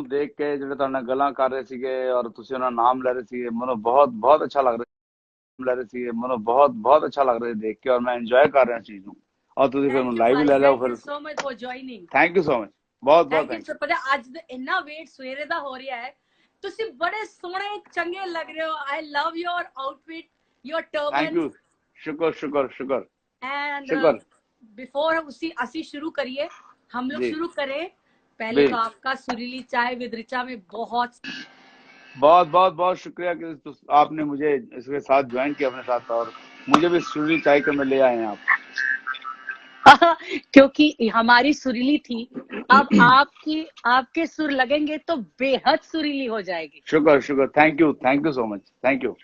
ਦੇਖ ਕੇ ਜਿਹੜੇ ਤੁਹਾਡੇ ਨਾਲ ਗੱਲਾਂ ਕਰ ਰਹੇ ਸੀਗੇ ਔਰ ਤੁਸੀਂ ਉਹਨਾਂ ਦਾ ਨਾਮ ਲੈ ਰਹੇ ਸੀਗੇ, ਮੈਨੂੰ ਬਹੁਤ ਬਹੁਤ ਅੱਛਾ ਲੱਗ ਰਿਹਾ ਲੈ ਰਹੇ ਸੀਗੇ, ਮੈਨੂੰ ਬਹੁਤ ਬਹੁਤ ਅੱਛਾ ਲੱਗ ਰਿਹਾ ਦੇਖ ਕੇ, ਔਰ ਮੈਂ ਇੰਜੋਏ ਕਰ ਰਿਹਾ ਚੀਜ਼ ਨੂੰ। ਔਰ ਤੁਸੀਂ ਫਿਰ ਮੈਨੂੰ ਲਾਈਵ ਵੀ ਲੈ ਲਿਓ ਫਿਰ। Thank you so much for joining. Thank you so much, ਬਹੁਤ ਬਹੁਤ ਥੈਂਕ ਯੂ। ਪਤਾ ਅੱਜ ਇੰਨਾ ਵੇਟ ਸਵੇਰੇ ਦਾ ਹੋ ਰਿਹਾ ਹੈ, ਤੁਸੀਂ ਬੜੇ ਸੋਹਣੇ ਚੰਗੇ ਲੱਗ ਰਹੇ ਹੋ। I love your outfit, your turban. Thank you, शुक्र शुक्र शुक्र। एंड शुक्र बिफोर उसी असी शुरू करिए, हम लोग जी शुरू करें। पहले जी तो आपका सुरीली चाय विद ऋचा में बहुत बहुत बहुत बहुत शुक्रिया कि आपने मुझे इसके साथ ज्वाइन किया अपने साथ, और मुझे भी सुरीली चाय के में ले आए हैं आप। क्योंकि हमारी सुरीली थी, अब आपके सुर लगेंगे तो बेहद सुरीली हो जाएगी। शुक्र शुक्र, thank you so much, thank you.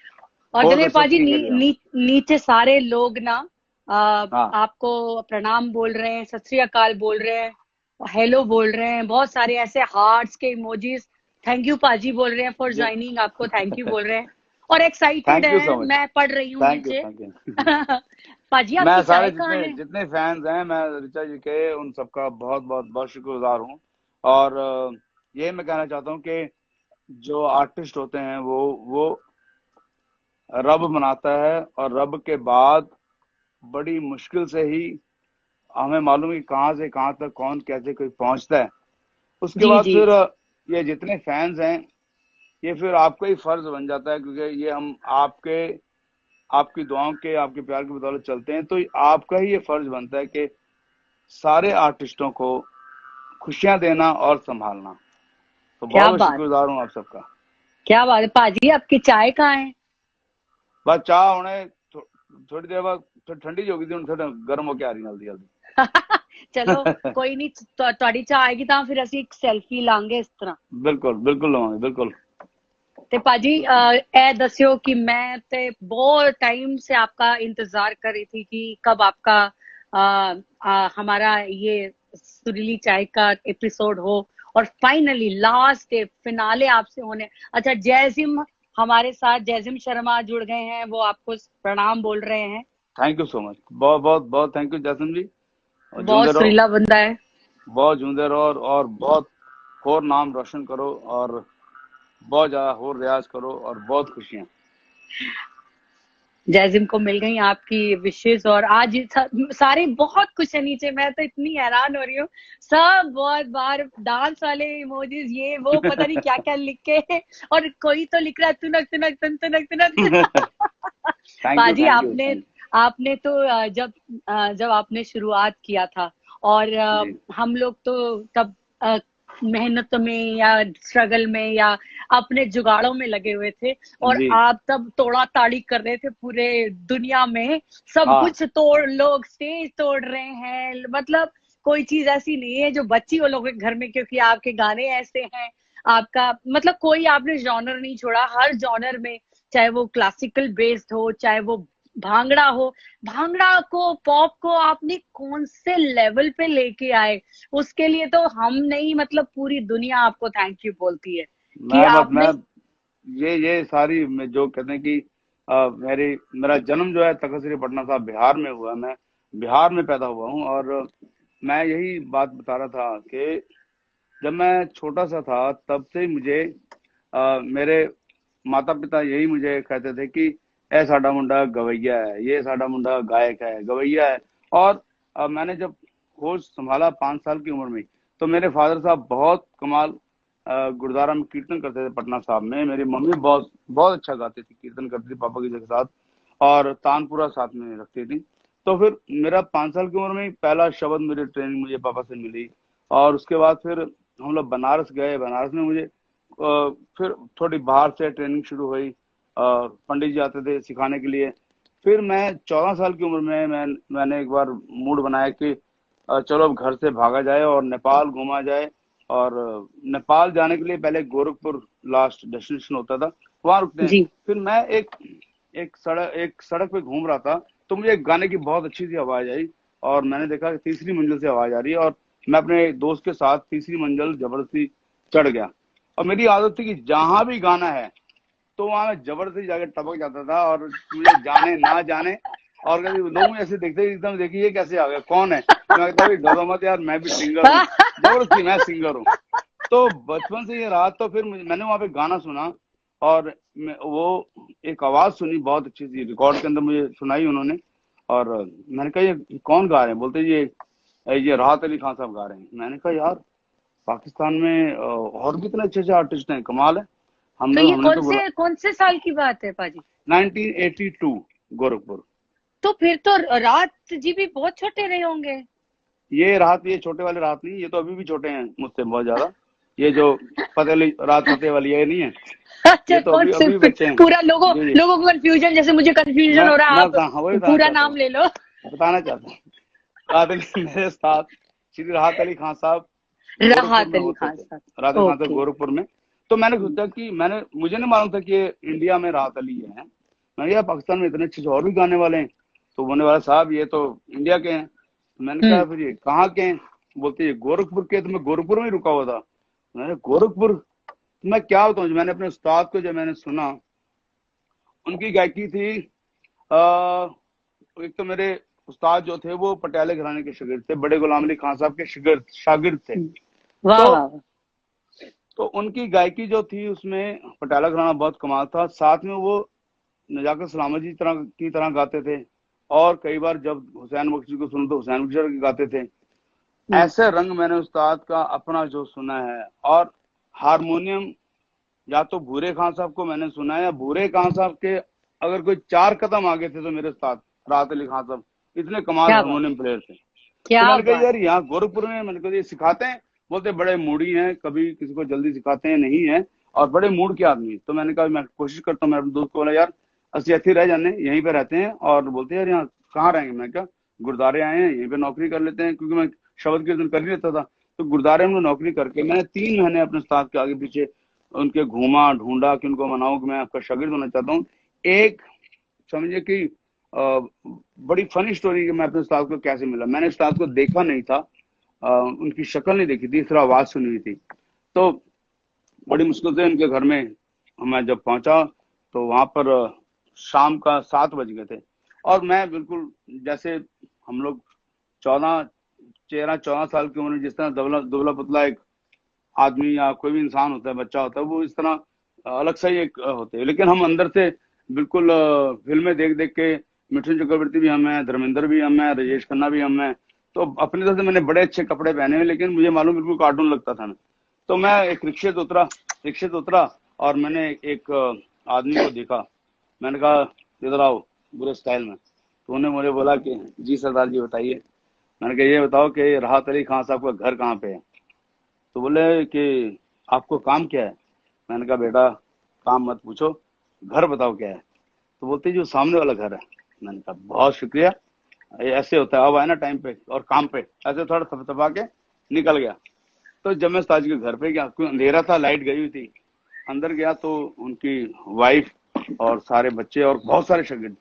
और दिलीप पाजी नीचे सारे लोग ना हाँ। आपको प्रणाम बोल रहे हैं, सत श्री अकाल बोल रहे हैं, हेलो बोल रहे हैं, बहुत सारे ऐसे हार्ट्स के इमोजीज, थैंक यू पाजी बोल रहे हैं फॉर ज्वाइनिंग, आपको थैंक यू बोल रहे हैं और एक्साइटेड है। मैं पढ़ रही हूँ नीचे। पाजी मैं आपकी सारे चाय जितने फैंस हैं, मैं ऋचा जी के उन सबका बहुत बहुत बहुत शुक्रगुजार हूँ। और ये मैं कहना चाहता हूँ कि जो आर्टिस्ट होते हैं वो रब बनाता है, और रब के बाद बड़ी मुश्किल से ही हमें मालूम है कि कहाँ से कहाँ तक कौन कैसे कोई पहुंचता है। उसके बाद फिर ये जितने फैंस हैं, ये फिर आपका ही फर्ज बन जाता है, क्योंकि ये हम आपकी दुआओं के, आपके प्यार की बदौलत चलते हैं, तो आपका ही ये फर्ज बनता है कि सारे आर्टिस्टों को खुशियां देना और संभालना। तो बहुत शुक्रगुजार हूँ आप सबका। क्या बात है पाजी, आपकी चाय कहाँ है? बस चाह होने थोड़ी देर बाद ठंडी हो गई थी, थोड़ा गर्म होके आ रही जल्दी जल्दी। चलो कोई नहीं, ਤੁਹਾਡੀ ਚਾਹ आएगी तो फिर ਅਸੀਂ ਇੱਕ ਸੈਲਫੀ ਲਾਂਗੇ ਇਸ ਤਰ੍ਹਾਂ। बिल्कुल बिल्कुल लवांगे, बिल्कुल। ਤੇ पाजी ए दस्यो कि मैं ते बहुत टाइम से आपका इंतजार कर रही थी कि कब आपका हमारा ये सुरीली चाय का एपिसोड हो, और फाइनली लास्ट डे फिनाले आपसे होने। अच्छा, जैजिम हमारे साथ, जैजिम शर्मा जुड़ गए हैं, वो आपको प्रणाम बोल रहे हैं। थैंक यू सो मच, बहुत बहुत बहुत थैंक यू जैजिम जी। बहुत सुरीला बंदा है, बहुत जूंदे रहो और बहुत और नाम रोशन करो, और बहुत ज्यादा और रियाज करो, और बहुत खुशियां। जैजिम को मिल गई आपकी विशेष, और आज सारे बहुत खुश है नीचे। मैं तो इतनी हैरान हो रही हूँ, सब बहुत बार डांस वाले इमोजीज, ये वो पता नहीं क्या क्या लिख के, और कोई तो लिख रहा है तुनक तुनक तुन तुनक तुनक। पाजी आपने तो जब आपने शुरुआत किया था, और हम लोग तो तब मेहनत में या स्ट्रगल में या अपने जुगाड़ों में लगे हुए थे, और आप तब तोड़ा ताड़ी कर रहे थे पूरे दुनिया में। सब कुछ तोड़, लोग स्टेज तोड़ रहे हैं, मतलब कोई चीज ऐसी नहीं है जो बच्ची हो लोगों के घर में, क्योंकि आपके गाने ऐसे हैं, आपका मतलब कोई आपने जॉनर नहीं छोड़ा। हर जॉनर में, चाहे वो क्लासिकल बेस्ड हो, चाहे वो भांगड़ा हो, भांगड़ा को, पॉप को आपने कौन से लेवल पे लेके आए, उसके लिए तो हम नहीं, मतलब पूरी दुनिया आपको थैंक यू बोलती है कि आपने ये सारी जो कहते हैं कि मेरा जन्म जो है तख्त श्री पटना साहब बिहार में हुआ, मैं बिहार में पैदा हुआ हूँ। और मैं यही बात बता रहा था कि जब मैं छोटा सा था तब से मुझे मेरे माता पिता यही मुझे कहते थे कि ए साडा मुंडा गवैया है, ये साडा मुंडा गायक है, गवैया है। और मैंने जब होश संभाला 5 साल की उम्र में, तो मेरे फादर साहब बहुत कमाल गुरुद्वारा में कीर्तन करते थे पटना साहब में। मेरी मम्मी बहुत बहुत अच्छा गाती थी, कीर्तन करती थी पापा के साथ, और तानपुरा साथ में रखती थी। तो फिर मेरा 5 साल की उम्र में पहला शब्द मेरी ट्रेनिंग मुझे पापा से मिली, और उसके बाद फिर हम लोग बनारस गए। बनारस में मुझे फिर थोड़ी बाहर से ट्रेनिंग शुरू हुई, पंडित जी आते थे सिखाने के लिए। फिर मैं 14 साल की उम्र में मैंने एक बार मूड बनाया कि चलो अब घर से भागा जाए और नेपाल घूमा जाए। और नेपाल जाने के लिए पहले गोरखपुर लास्ट डेस्टिनेशन होता था, वहां रुकते हैं। फिर मैं एक सड़क पे घूम रहा था, तो मुझे एक गाने की बहुत अच्छी सी आवाज आई, और मैंने देखा कि तीसरी मंजिल से आवाज आ रही है, और मैं अपने दोस्त के साथ तीसरी मंजिल जबरदस्ती चढ़ गया। और मेरी आदत थी कि जहां भी गाना है तो वहां मैं जबरदस्ती जाकर टपक जाता था, और मुझे जाने ना जाने, और कभी लोग ऐसे देखते एकदम, देखिए ये कैसे आ गया, कौन है। मैं कहता डरो मत यार, मैं भी सिंगर हूँ, जबरदस्ती मैं सिंगर हूँ। तो बचपन से ये रहा। तो फिर मैंने वहां पे गाना सुना, और वो एक आवाज सुनी बहुत अच्छी सी, रिकॉर्ड के अंदर मुझे सुनाई उन्होंने। और मैंने कहा ये कौन गा रहे हैं? बोलते ये राहत अली खान साहब गा रहे हैं। मैंने कहा यार, पाकिस्तान में और भी इतने अच्छे अच्छे आर्टिस्ट हैं, कमाल है। तो ये हमने तो बोला कौन से साल की बात है पाजी? 1982, गोरखपुर। तो फिर तो राहत जी भी बहुत छोटे रहे होंगे। ये छोटे वाले राहत नहीं, ये तो अभी भी छोटे हैं मुझसे बहुत ज्यादा। ये जो राहत फतेह वाली ये नहीं है, अच्छा, ये तो कौन अभी से? अभी बच्चे हैं। पूरा जी जी। लोगों को कंफ्यूजन, जैसे मुझे कंफ्यूजन हो रहा है, मैं आप वही बताना पूरा चाहता नाम हूँ, ले लो। बताना चाहता हूँ। राहत अली मेरे साथ, श्री राहत अली खान साहब गोरखपुर राहत में अली होते खान थे। साहब। राहत अली खान साहब ओके। गोरखपुर में। तो मैंने सोचा कि मुझे नहीं मालूम था कि ये इंडिया में राहत अली है। मैंने कहा पाकिस्तान में इतने अच्छे और भी गाने वाले हैं। तो बोलने वाला साहब ये तो इंडिया के हैं। तो मैंने कहा फिर ये कहाँ के हैं? बोलते ये गोरखपुर के। तो मैं गोरखपुर में ही रुका हुआ था। मैंने गोरखपुर, तो मैं क्या बताऊँ, मैंने अपने उस्ताद को जब मैंने सुना, उनकी गायकी थी। आ, एक तो मेरे उस्ताद जो थे वो पटियाले घराने के शागिर्द थे, बड़े गुलाम अली खान साहब के शागिर्द शागिर्द थे। वाह तो वाह वाह। तो उनकी गायकी जो थी उसमें पटियाला घराना बहुत कमाल था। साथ में वो नजाकत सलामत जी की तरह गाते थे। और कई बार जब हुसैन बख्शी को सुनो तो हुसैन बख्शी की गाते थे। ऐसे रंग मैंने उस्ताद का अपना जो सुना है। और हारमोनियम, या तो भूरे खान साहब को मैंने सुना है, या भूरे खान साहब के अगर कोई 4 कदम आगे थे तो मेरे उस्ताद राहत अली खान साहब इतने कमाल क्या बात, हारमोनियम प्लेयर थे। तो क्या मैंने कहा बात। यार यहाँ गोरखपुर में, मैंने कहा ये सिखाते हैं? बोलते बड़े मूडी हैं, कभी किसी को जल्दी सिखाते हैं नहीं है, और बड़े मूड के आदमी। तो मैंने कहा मैं कोशिश करता हूँ। मैं अपने दोस्त को बोला यार असि अच्छी रह जाने, यहीं पे रहते हैं। और बोलते यार यहाँ कहाँ रहेंगे? मैं क्या, गुरुद्वारे आए हैं, यहीं पे नौकरी कर लेते हैं, क्योंकि मैं शब्द कीर्तन कर ही लेता था। तो गुरुद्वारे में नौकरी करके मैंने 3 महीने अपने उस्ताद के आगे पीछे उनके घूमा ढूंढा कि उनको मनाऊं कि मैं आपका शागिर्द होना चाहता हूँ। एक समझिए कि बड़ी फनी स्टोरी कि मैं अपने उस्ताद को कैसे मिला। मैंने उस्ताद को देखा नहीं था, उनकी शक्ल नहीं देखी थी, सिर्फ आवाज सुनी हुई थी। तो बड़ी मुश्किल से उनके घर में मैं जब पहुंचा तो वहां पर शाम का 7 बज गए थे। और मैं बिल्कुल जैसे हम लोग 14 की उम्र में जिस तरह दुबला दुबला पतला एक आदमी या कोई भी इंसान होता है, बच्चा होता है, वो इस तरह अलग सा ही एक होते हैं। लेकिन हम अंदर से बिल्कुल फिल्में देख देख के, मिठुन चक्रवर्ती भी हम हैं, धर्मेंद्र भी हम हैं, राजेश खन्ना भी हम हैं। तो अपनी तरफ से मैंने बड़े अच्छे कपड़े पहने हुए, लेकिन मुझे मालूम बिल्कुल कार्टून लगता था मैं। तो मैं एक रिक्शे से उतरा, और मैंने एक आदमी को देखा। मैंने कहा इधर आओ, बुरे स्टाइल में। तो उन्होंने मुझे बोला कि जी सरदार जी बताइए। मैंने कहा ये बताओ कि राहत अली खान साहब का घर कहाँ पे है? तो बोले कि आपको काम क्या है? मैंने कहा बेटा काम मत पूछो, घर बताओ क्या है। तो बोलते जो सामने वाला घर है। मैंने कहा बहुत शुक्रिया, ये ऐसे होता है, अब आए ना टाइम पे और काम पे, ऐसे थोड़ा थपथपा के निकल गया। तो जब मैं उस्ताद जी के घर पे गया, क्योंकि अंधेरा था, लाइट गई हुई थी, अंदर गया तो उनकी वाइफ और सारे बच्चे और बहुत सारे शागिर्द।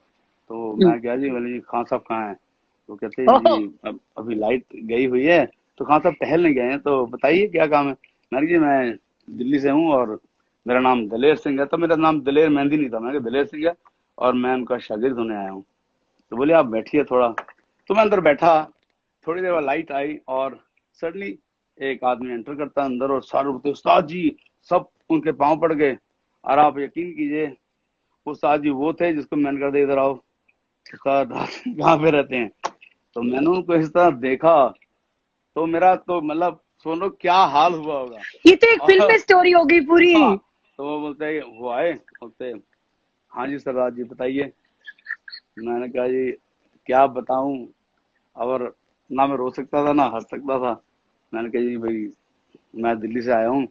तो मैं गया जी, बोले जी खान साहब कहाँ हैं? तो कहते हैं ओह, जी अभी लाइट गई हुई है तो खान साहब टहलने गए हैं, तो बताइए क्या काम है? मैंने कहा जी मैं दिल्ली से हूँ और मेरा नाम दलेर सिंह है। तो मेरा नाम दलेर मेहंदी नहीं था, मैं दलेर सिंह है और मैं उनका शागिर्द होने आया हूँ। तो बोले आप बैठिए थोड़ा। तो मैं अंदर बैठा। थोड़ी देर बाद लाइट आई और सडनली एक आदमी एंटर करता अंदर, और सारे बोलते उस्ताद जी, सब उनके पांव पड़ गए। और आप यकीन कीजिए उस्ताद जी वो थे जिसको मैंने कर दिया इधर आओ, उस्ताद कहाँ पे रहते हैं? तो मैंने उनको इस तरह देखा, तो मेरा तो मतलब सोनो क्या हाल हुआ होगा। ये तो एक फिल्म और में स्टोरी होगी पूरी। हाँ, तो वो बोलते वो आए, बोलते हाँ जी सरदार जी बताइए। मैंने कहा जी क्या बताऊं, और ना मैं रो सकता था ना हंस सकता था। मैंने कहा जी भाई मैं दिल्ली से आया हूँ,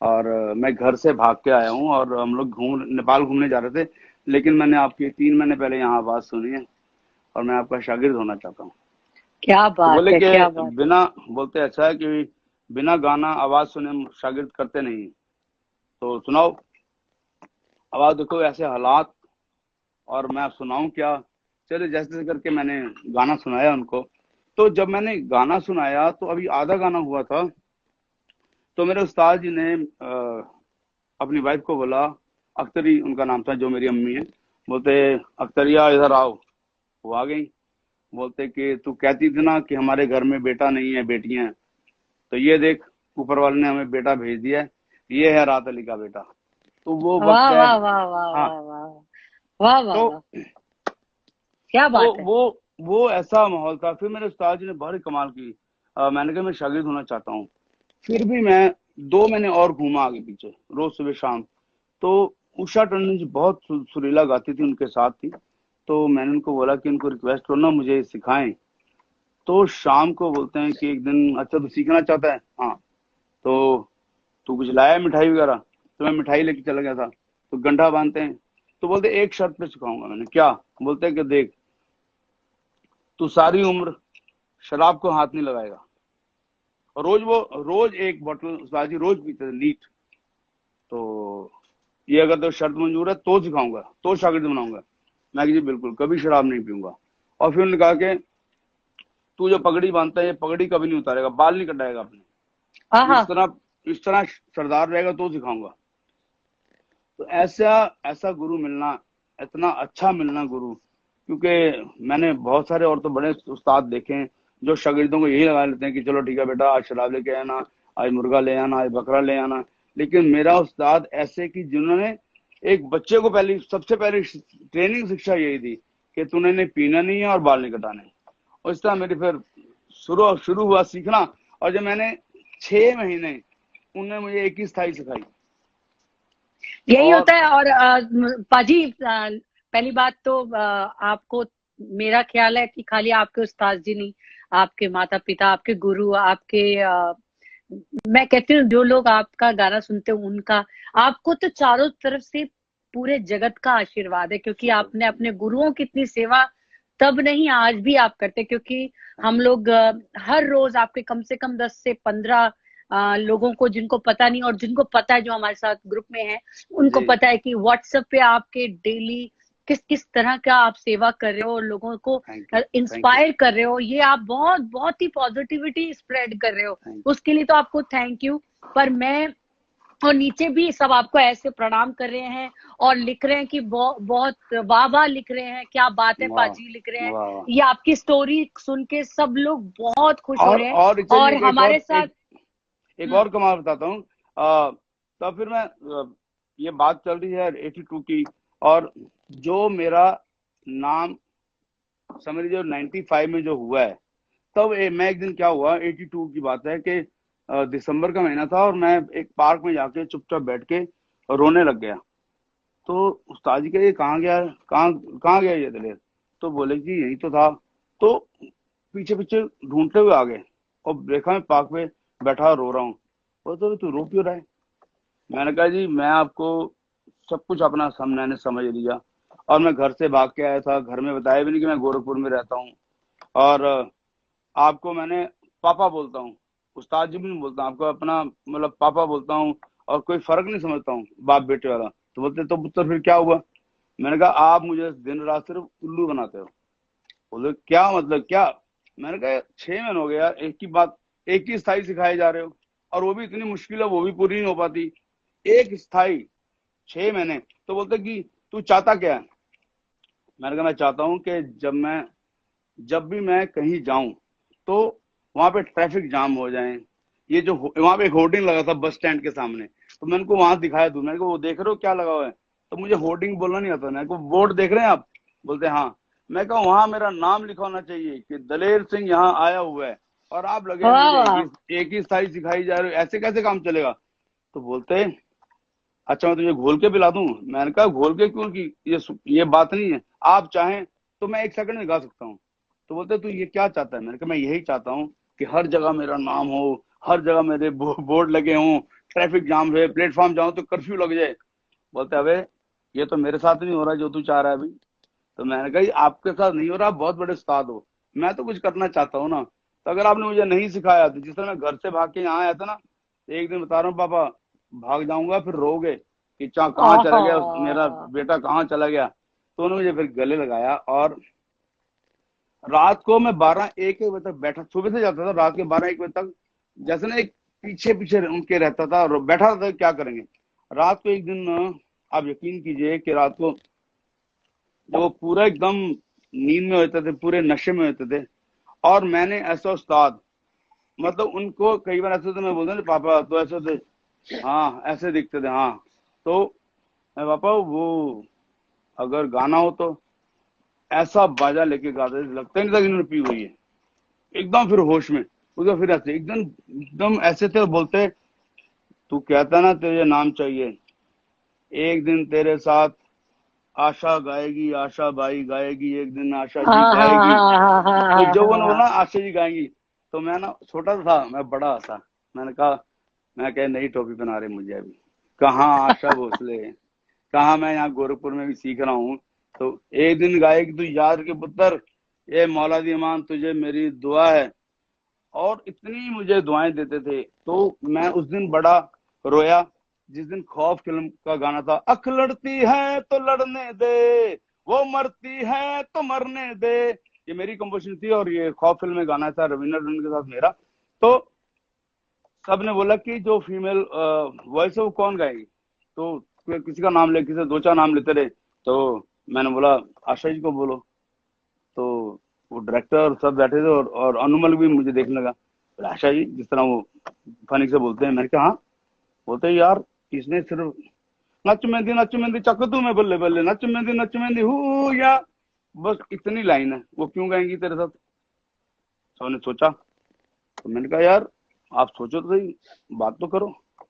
और मैं घर से भाग के आया हूँ, और हम लोग नेपाल घूमने जा रहे थे, लेकिन मैंने आपकी 3 महीने पहले यहाँ आवाज सुनी है और मैं आपका शागिर्द होना चाहता हूँ। क्या तो बात बोले है, कि क्या बात है। बिना, बोलते अच्छा है कि बिना गाना आवाज सुने हम शागिर्द करते नहीं, तो सुनाओ आवाज। देखो ऐसे हालात, और मैं अब सुनाऊं क्या? चले जैसे जैसे करके मैंने गाना सुनाया उनको। तो जब मैंने गाना सुनाया तो अभी आधा गाना हुआ था, तो मेरे उस्ताद जी ने अपनी वाइफ को बोला, अख्तरी उनका नाम था जो मेरी अम्मी है। बोलते अख्तरिया इधर आओ। वो आ गई। बोलते कि तू कहती थी ना कि हमारे घर में बेटा नहीं है बेटियां हैं, तो ये देख। ऊपर वाले ने हमें बेटा भेज दिया है, ये है राहत अली का बेटा। तो वो वाह वक्त है। वाह वाह वाह हाँ। वाह वाह वाह वाह तो वाह, क्या तो बात है। वो ऐसा माहौल था। फिर मेरे उस्ताद जी ने बड़ी कमाल की, मैंने कहा मैं शागिर्द होना चाहता हूँ। फिर भी मैं 2 महीने और घूमा आगे पीछे, रोज सुबह शाम। तो उषा टंडन जी बहुत सुरीला गाती थी, उनके साथ थी। तो मैंने उनको बोला कि उनको रिक्वेस्ट करो ना, मुझे सिखाएं। तो शाम को बोलते हैं कि एक दिन, अच्छा तू सीखना चाहता है? हाँ। तो तू कुछ लाया है मिठाई वगैरह? तो मैं मिठाई लेके चला गया था। तो गंढा बांधते हैं। तो बोलते एक शर्त पे सिखाऊंगा। मैंने क्या? बोलते हैं कि देख, तू सारी उम्र शराब को हाथ नहीं लगाएगा। और रोज एक बोतल उस्ताद जी रोज पीते थे, नीट। तो ये अगर तो शर्त मंजूर है तो सिखाऊंगा, तो शागिर्द बनाऊंगा। मैं कि जी बिल्कुल, कभी शराब नहीं पीऊंगा। और फिर उन्होंने कहा कि तू जो पगड़ी बांधता है, ये पगड़ी कभी नहीं उतारेगा, बाल नहीं कटाएगा अपने, आहा। इस तरह सरदार रहेगा तो सिखाऊंगा। तो ऐसा ऐसा गुरु मिलना, इतना अच्छा मिलना गुरु। क्योंकि मैंने बहुत सारे और तो बड़े उस्ताद देखे हैं जो शागिर्दों को यही लगा लेते हैं कि चलो ठीक है बेटा, आज शराब लेके आना, आज मुर्गा ले आना, आज बकरा ले आना। लेकिन मेरा उस्ताद ऐसे कि जिन्होंने एक बच्चे को पहली सबसे पहले ट्रेनिंग शिक्षा यही दी कि तूने नहीं पीना नहीं है और बाल नहीं कटाने। और इस तरह मेरी फिर शुरू शुरू हुआ सीखना। और जब मैंने 6 महीने, उन्होंने मुझे एक ही स्थाई सिखाई। यही और होता है। और पाजी, पहली बात तो आपको, मेरा ख्याल है कि खाली आपके उस्ताद जी नहीं, आपके माता पिता, आपके गुरु, आपके मैं कहती हूँ जो लोग आपका गाना सुनते हैं उनका, आपको तो चारों तरफ से पूरे जगत का आशीर्वाद है, क्योंकि शुक्र। आपने अपने गुरुओं की इतनी सेवा तब नहीं आज भी आप करते। क्योंकि हम लोग हर रोज आपके कम से कम 10 से 15 लोगों को, जिनको पता नहीं और जिनको पता है जो हमारे साथ ग्रुप में है, उनको जी। पता है कि व्हाट्सएप पे आपके डेली किस किस तरह का आप सेवा कर रहे हो और लोगों को thank you. Thank you. Inspire कर रहे हो। ये आप बहुत बहुत ही पॉजिटिविटी स्प्रेड कर रहे हो, थैंक उसके लिए तो आपको थैंक यू। पर मैं, और नीचे भी सब आपको ऐसे प्रणाम कर रहे हैं और लिख रहे हैं कि बहुत वाह वाह लिख रहे हैं, क्या बात है यू। वाह पाजी लिख रहे हैं। वाह वाह। ये आपकी स्टोरी सुन के सब लोग बहुत खुश हो रहे हैं। और ऋचा जी, और हमारे साथ एक हम्म और कमाल बताता हूँ। तब फिर मैं, ये बात चल रही है 82 की। और जो मेरा नाम समझ लीजिए 95 में जो हुआ है, तब मैं एक दिन क्या हुआ, 82 की बात है कि दिसंबर का महीना था और मैं एक पार्क में जाके चुपचाप बैठ के रोने लग गया। तो उस्ताद जी के, ये कहाँ गया, कहाँ कहाँ गया ये दलेर? तो बोले कि यही तो था। तो पीछे पीछे ढूंढते हुए आ गए और देखा मैं पार्क में बैठा रो रहा हूँ। वो तो तू रो क्यों रहा है? मैंने कहा जी मैं आपको सब कुछ अपना मैंने समझ लिया। और मैं घर से भाग के आया था, घर में बताया भी नहीं कि मैं गोरखपुर में रहता हूँ। और आपको मैंने पापा बोलता हूँ, उस्ताद जी भी नहीं बोलता, आपको अपना मतलब पापा बोलता हूँ। और कोई फर्क नहीं समझता हूँ बाप बेटे वाला। तो बोलते तो पुत्र फिर क्या हुआ? मैंने कहा आप मुझे दिन रात सिर्फ उल्लू बनाते हो। बोले क्या मतलब क्या? मैंने कहा 6 महीने हो गए यार, एक ही बात, एक ही स्थाई सिखाए जा रहे हो, और वो भी इतनी मुश्किल है, वो भी पूरी नहीं हो पाती। एक स्थाई 6 महीने। तो बोलते कि तू चाहता क्या है? मैंने कहा मैं चाहता हूँ कि जब भी मैं कहीं जाऊं तो वहां पे ट्रैफिक जाम हो जाए। ये जो वहां पे एक होर्डिंग लगा था बस स्टैंड के सामने, तो मैं उनको वहां दिखाया दूं। मैंने कहा वो देख रहे हो क्या लगा हुआ है? तो मुझे होर्डिंग बोलना नहीं आता। मैं को बोर्ड देख रहे हैं आप? बोलते हाँ। मैं कहा वहां मेरा नाम लिखा होना चाहिए कि दलेर सिंह यहाँ आया हुआ है, और आप लगे हैं मुझे वाह एक ही स्थाई सिखाई जा रही हो, ऐसे कैसे काम चलेगा? तो बोलते अच्छा मैं तुझे घोल के पिला दूं। मैंने कहा घोल के क्यों, की ये बात नहीं है, आप चाहें तो मैं 1 सेकंड में गा सकता हूँ। तो बोलते तू ये क्या चाहता है? मैंने कहा मैं यही चाहता हूँ कि हर जगह मेरा नाम हो, हर जगह मेरे बोर्ड लगे हों, ट्रैफिक जाम है, प्लेटफॉर्म जाऊं तो कर्फ्यू लग जाए। बोलते अबे ये तो मेरे साथ नहीं हो रहा जो तू चाह रहा है अभी। तो मैंने कहा आपके साथ नहीं हो रहा, आप बहुत बड़े उस्ताद हो, मैं तो कुछ करना चाहता हूँ ना। तो अगर आपने मुझे नहीं सिखाया, तो जिस तरह मैं घर से भाग के यहाँ आया था ना, तो एक दिन बता रहा हूँ पापा, भाग जाऊंगा फिर रोगे कि चा कहाँ चला गया मेरा आहा। बेटा, कहाँ चला गया। तो उन्होंने मुझे फिर गले लगाया। और रात को मैं 12-1 बजे तक बैठा, सुबह से जाता था, रात के 12-1 बजे तक जैसे ना एक पीछे पीछे उनके रहता था और बैठा था क्या करेंगे। रात को एक दिन, आप यकीन कीजिए कि रात को जब वो पूरा एकदम नींद में होते थे, पूरे नशे में होते थे, और मैंने ऐसा उस्ताद मतलब उनको कई बार ऐसे तो मैं बोलता हूँ पापा तो ऐसे थे, हाँ ऐसे दिखते थे, हाँ। तो मैं पापा वो अगर गाना हो तो ऐसा बाजा लेके गाते थे, लगता ही नहीं था कि इन्होंने पी हुई है, एकदम फिर होश में। उसका फिर ऐसे एकदम एकदम ऐसे थे, बोलते तू कहता ना तुझे नाम चाहिए, एक दिन तेरे साथ आशा गाएगी, आशा बाई गाएगी, एक दिन आशा जी हाँ हाँ गाएगी। हाँ हाँ हाँ तो हाँ जब हाँ उन्होंने हाँ। बोला आशा जी गाएंगी, तो मैं ना छोटा सा था, मैं बड़ा था। मैंने कहा, मैं कह नई टोपी पहना रहे मुझे अभी, कहाँ आशा भोसले, कहाँ मैं यहाँ गोरखपुर में भी सीख रहा हूँ। तो एक दिन गाएगी तू याद के पुत्र, ये मौला दी अमान तुझे मेरी दुआ है। और इतनी मुझे दुआएं देते थे। तो मैं उस दिन बड़ा रोया जिस दिन खौफ फिल्म का गाना था, अख लड़ती है तो लड़ने दे, वो मरती है तो मरने दे। ये मेरी कंपोजिशन थी और ये खौफ फिल्म में गाना था रवीना टंडन के साथ मेरा। तो सबने बोला कि जो फीमेल वॉइस है वो कौन गाएगी। तो किसी का नाम ले, किसी से दो चार नाम लेते रहे। तो मैंने बोला आशा जी को बोलो। तो वो डायरेक्टर और सब बैठे थे और अनुमल भी मुझे देखने लगा, बोला, आशा जी जिस तरह वो फनी से बोलते हैं। मैंने कहा हाँ। बोलते यार इसने सिर्फ नच मेहंदी चक तू मैं बल्ले बल्ले नच मेहंदी हु या बस इतनी लाइन है, वो क्यों गाएंगी तेरे साथ। सबने सोचा। तो मैंने कहा यार आप सोचो तो सही, बात तो करो।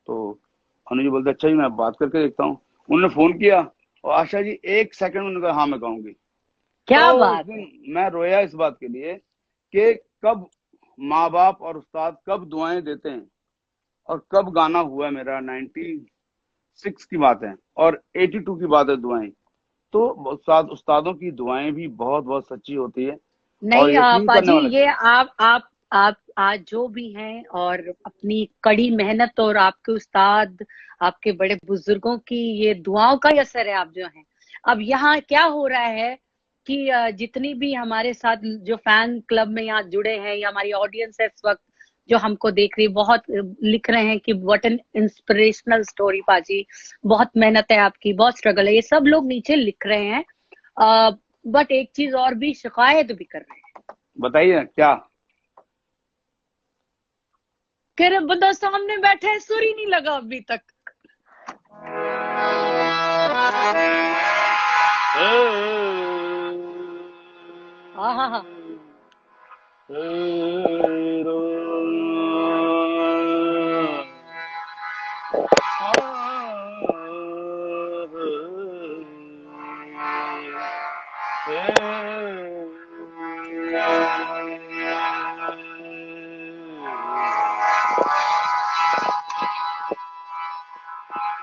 तो अनु जी बोलते अच्छा जी मैं बात करके देखता हूँ। उन्होंने फोन किया और आशा जी एक सेकंड में उन्होंने कहा हाँ मैं गाऊंगी। तो क्या उस बात है। दिन मैं रोया इस बात के लिए कि कब माँ बाप और उस्ताद कब दुआएं देते हैं और कब गाना हुआ है मेरा। 96 की बात है और 82 की बात है दुआएं। तो उस्तादों की दुआएं भी बहुत बहुत सच्ची होती है और नहीं यकीन करने पाजी, वाला ये चाहिए। आप आज जो भी हैं और अपनी कड़ी मेहनत और आपके उस्ताद, आपके बड़े बुजुर्गों की ये दुआओं का ही असर है आप जो हैं। अब यहाँ क्या हो रहा है कि जितनी भी हमारे साथ जो फैन क्लब में यहाँ जुड़े हैं या हमारी ऑडियंस है इस वक्त जो हमको देख रही है, बहुत लिख रहे हैं कि व्हाट एन इंस्पिरेशनल स्टोरी पाजी, बहुत मेहनत है आपकी, बहुत स्ट्रगल है, ये सब लोग नीचे लिख रहे हैं। बट एक चीज और भी शिकायत भी कर रहे हैं। बताइए ना क्या। कह रहे बंदा सामने बैठा है, सुर ही नहीं लगा अभी तक। हाँ हाँ हाँ।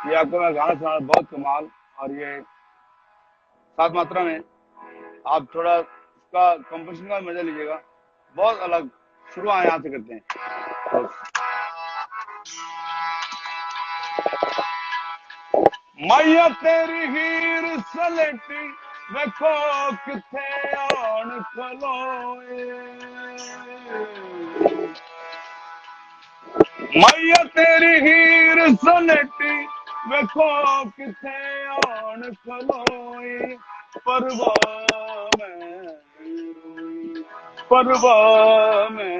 ये आपको मैं गाना सुना बहुत कमाल। और ये सात मात्रा में आप थोड़ा इसका कंपोजिशन का मजा लीजिएगा, बहुत अलग। शुरू यहाँ से करते हैं। तो मैया तेरी हीर सलेटी देखो किथे आन खलोए, मैया तेरी हीर सलेटी देखो किथे आन खलोए, परवाह में रोई, परवाह में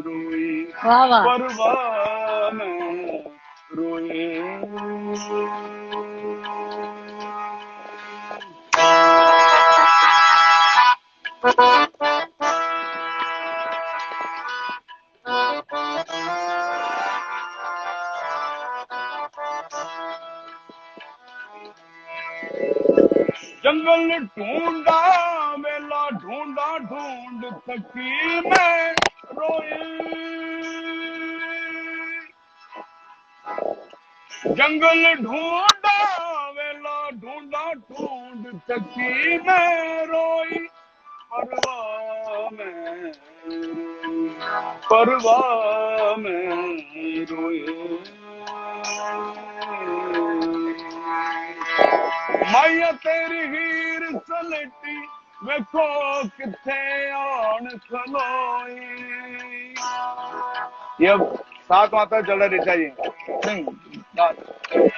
रोई, वाह वाह। परवाह में रोए। जंगल ढूंढा वेला ढूंढा ढूंढ थकी मैं रोई, जंगल ढूंढा वेला ढूंढा ढूंढ थकी मैं रोई, परवाह में रोई, परवाह में रोई। माया तेरी हीर सलेटी वेखो किथे आन खलोई। ये अब सात मात्रा चल रहा है ऋचा जी। जिंदा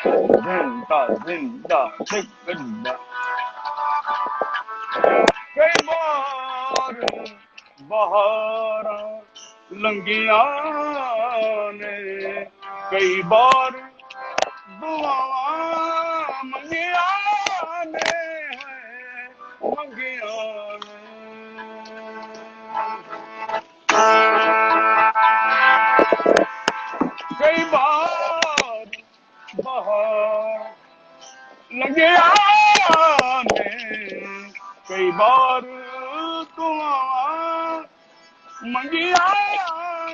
जिंदा जिंदा जिंदा। कई बार बहारा लंगिया ने कई बार दुआवा मंगिया ने मंगिया कई बार बहार लंगिया ने कई बार दुआवा मंगिया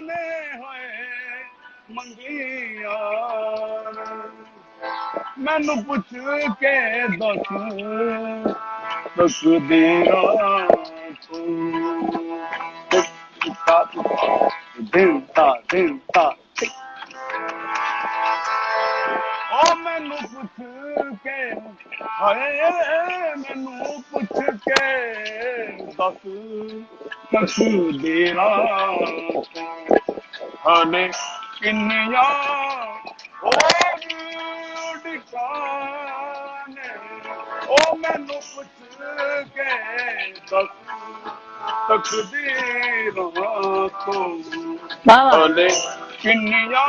ने होए मंगिया मैनू पुछ के दस तकदीरा दिन था ओ मैनू पुछ के हाय मैनू पुछ के दस तकदीरा हने किन्निया और डिकाने ओ मैनू पुछ के दस तकदीरा तो हने किन्निया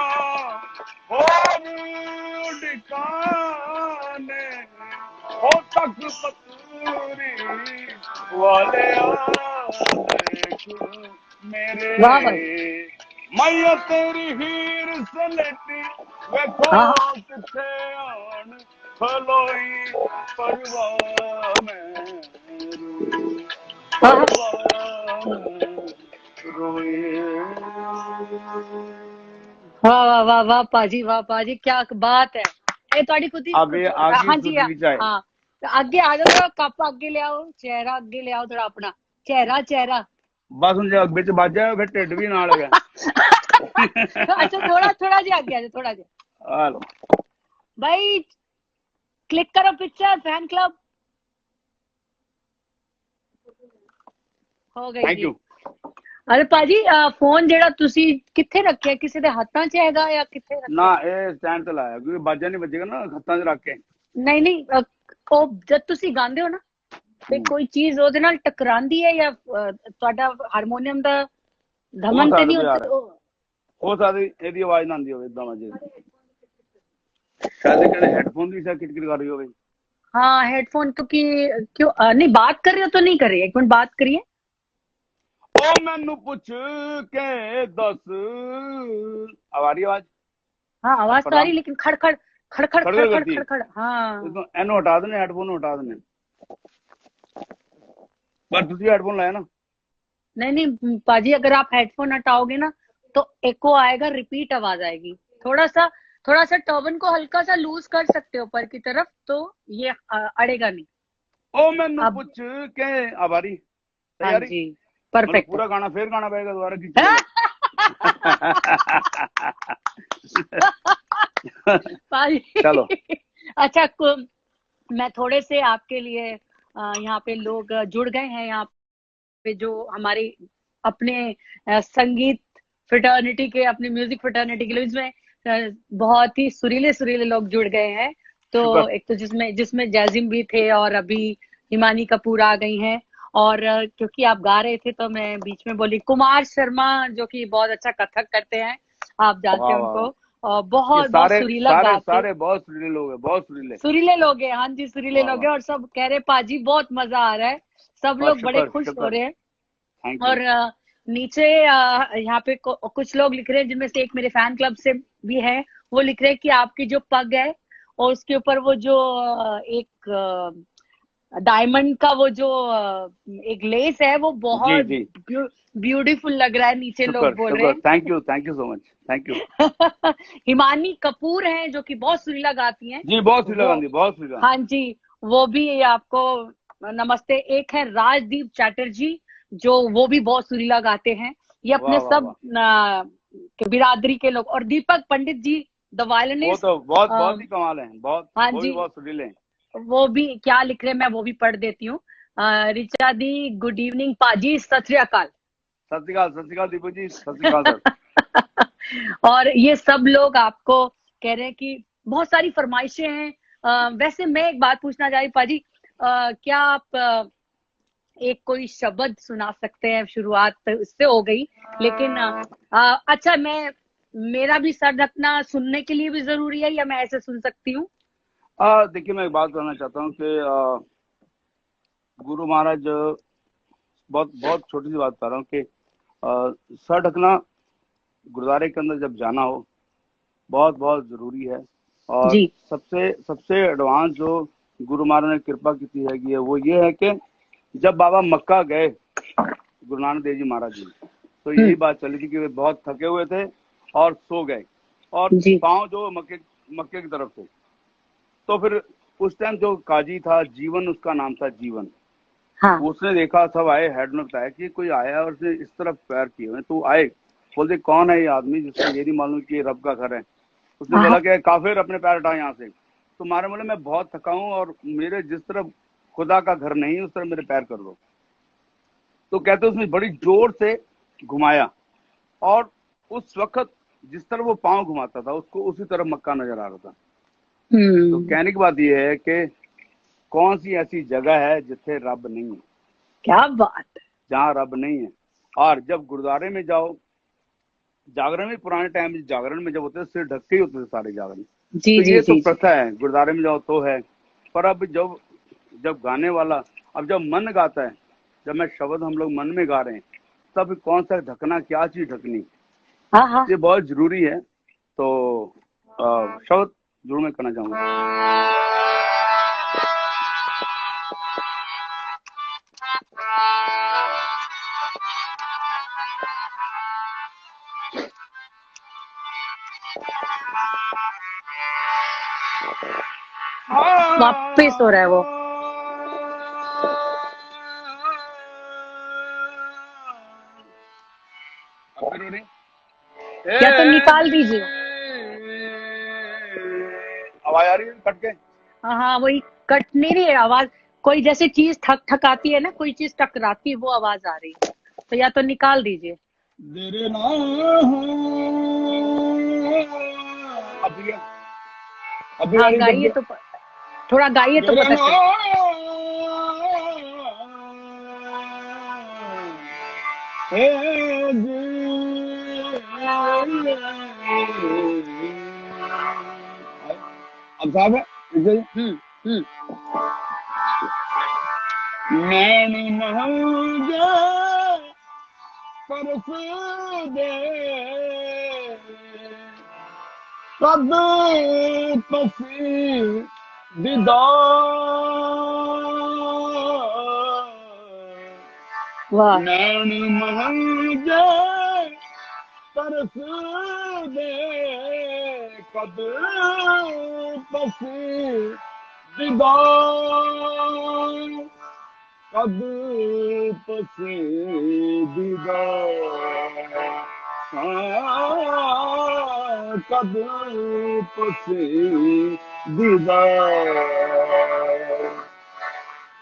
और डिकाने हो तक पतूरी वाले मेरे मैया तेरी हीर सलेटी वेखो किथे आन खलोई परवाह में रोए। वाह वाह वाह वाह पाजी क्या बात है। ये थोड़ी खुद ही हाँ जी हाँ अगे आ जाओ थोड़ा कप अगे ले आओ चेहरा अगे ले आओ थोड़ा अपना चेहरा बस हुन बिच बज जाए फिर ढिड भी नाल है। अच्छा थोड़ा जी आगे आ जाओ थोड़ा जी हेलो भाई क्लिक करो पिक्चर फैन क्लब हो गई। Thank you. अरे पाजी फोन जेड़ा तुसी किथे रखे किसी दे हाथां च हैगा या किथे रखे? ना ए स्टैंड ते लाया क्योंकि बाजा नहीं बजेगा ना हत्थां च रख के। नहीं ओ जब तुसी गांदे हो ना ते कोई चीज ओदे नाल टकरांदी है या ਤੁਹਾਡਾ हारमोनियम दा धमन ते नहीं होता हो सकदी एदी आवाज ना आंदी होवे इदां वजे शायद कदे हेडफोन भी शायद किटकिट कर रही होवे। हाँ हेडफोन क्योंकि क्यों नहीं बात कर रहे हो तो नहीं कर रही एक मिनट बात करिए। ओ मैनू पुछ के दस अब आ रही आवाज? हाँ आवाज तो आ रही लेकिन खड़ हाँ एनू हटा देने हेडफोन हटा देने पर तुसी हेडफोन लाया ना? नहीं पाजी अगर आप हेडफोन हटाओगे ना तो एको आएगा रिपीट आवाज आएगी। थोड़ा सा टर्बन को हल्का सा लूज कर सकते हो ऊपर की तरफ तो ये अड़ेगा नहीं। ओ मैनू पुछ के अब आ रही? हाँ जी परफेक्ट। पूरा गाना फिर गाना पड़ेगा दोबारा की चलो अच्छा मैं थोड़े से आपके लिए यहाँ पे लोग जुड़ गए हैं यहाँ पे जो हमारे अपने संगीत फ्रेटर्निटी के अपने म्यूजिक फ्रेटर्निटी के लिए इसमें बहुत ही सुरीले लोग जुड़ गए हैं। तो एक तो जिसमें जैजिम भी थे और अभी हिमानी कपूर आ गई हैं और क्योंकि आप गा रहे थे तो मैं बीच में बोली कुमार शर्मा जो कि बहुत अच्छा कथक करते हैं आप जानते हैं उनको और बहुत सुरीला गाते सारे बहुत सुरीले लोग हैं बहुत सुरीले लोग हैं। हाँ जी सुरीले लोग हैं और सब कह रहे पाजी बहुत मजा आ रहा है सब लोग बड़े खुश हो रहे हैं। और नीचे यहाँ पे कुछ लोग लिख रहे हैं जिनमें से एक मेरे फैन क्लब से भी है वो लिख रहे हैं कि आपकी जो पग है और उसके ऊपर वो जो एक डायमंड का वो जो एक लेस है वो बहुत ब्यूटीफुल लग रहा है। नीचे लोग बोल रहे हैं thank you so much thank you. Himani Kapoor हैं जो कि बहुत सुरीला गाती हैं जी बहुत सुरीला। हाँ जी वो भी आपको नमस्ते। एक है राजदीप चैटर्जी जो वो भी बहुत सुरीला गाते हैं। ये अपने सब बिरादरी के लोग और दीपक पंडित जी द वायलिनिस्ट वो तो बहुत ही कमाल है बहुत हाँ जी बहुत सुरीले हैं। वो भी क्या लिख रहे हैं मैं वो भी पढ़ देती हूँ। रिचा दी गुड इवनिंग पाजी सत श्री अकाल दीपू जी सत श्री अकाल सर। और ये सब लोग आपको कह रहे हैं कि बहुत सारी फरमाइशें हैं। वैसे मैं एक बात पूछना चाह रही पाजी क्या आप एक कोई शब्द सुना सकते हैं? शुरुआत तो उससे हो गई, लेकिन अच्छा, मेरा भी सर ढकना सुनने के लिए भी जरूरी है या मैं ऐसे सुन सकती हूँ? देखिए, मैं एक बात कहना चाहता हूँ कि गुरु महाराज, बहुत बहुत छोटी सी बात कर रहा हूँ कि सर ढकना गुरुद्वारे के अंदर जब जाना हो बहुत बहुत जरूरी है। और जी। सबसे सबसे एडवांस जो गुरु महाराज ने कृपा की है वो ये है कि जब बाबा मक्का गए गुरु नानक देव जी महाराज जी, तो यही बात चली थी कि वे बहुत थके हुए थे और सो गए और जी। पांव जो मक्के मक्के की तरफ थे। तो फिर उस टाइम जो काजी था, जीवन उसका नाम था, जीवन, हाँ। उसने देखा, सब आए, हेड ने बताया कि कोई आया और उसने इस तरफ पैर किए हुए, तो आए, बोलते कौन है ये आदमी जिसको ये नहीं मालूम कि ये रब का घर है। उसने बोला कि काफिर, अपने पैर हटा यहाँ से। तो मारे बोले मैं बहुत थका हूँ और मेरे जिस तरफ खुदा का घर नहीं उस तरफ मेरे पैर कर दो। तो कहते उसने बड़ी जोर से घुमाया और उस वक्त जिस तरह वो पांव घुमाता था उसको उसी तरफ मक्का नजर आ रहा था। तो कहने की बात यह है कि कौन सी ऐसी जगह है जिथे रब नहीं है? क्या बात है! जहाँ रब नहीं है। और जब गुरुद्वारे में जाओ, जागरण में, पुराने टाइम में जागरण में जब होते थे सिर ढक के ही होते थे सारे जागरण। जी तो जी ये तो जी जी। प्रथा है, गुरुद्वारे में जाओ तो है। पर अब जब जब गाने वाला, अब जब मन गाता है, जब मैं शब्द हम लोग मन में गा रहे हैं, तब कौन सा ढकना, क्या चीज ढकनी, हाँ हाँ। ये बहुत जरूरी है। तो शब्द जरूर मैं करना चाहूंगा। वापिस हो रहा है वो। या तो निकाल दीजिए। आवाज आ रही है कट के? हाँ हाँ, वही कट नहीं रही है आवाज। कोई जैसे चीज ठक ठकाती है ना, कोई चीज टकराती है, वो आवाज आ रही है। तो या तो निकाल दीजिए। तेरे नाम अभी अभी हाँ वाली गाइए तो, थोड़ा गाइए तो पता चले। अब साहब है हम्म। नैन महंगा परस दे कद पसी दीदार वाह। नैन महंगा तरस दे कद पसी दीदार कद पसी दीदार कद पसी दीदार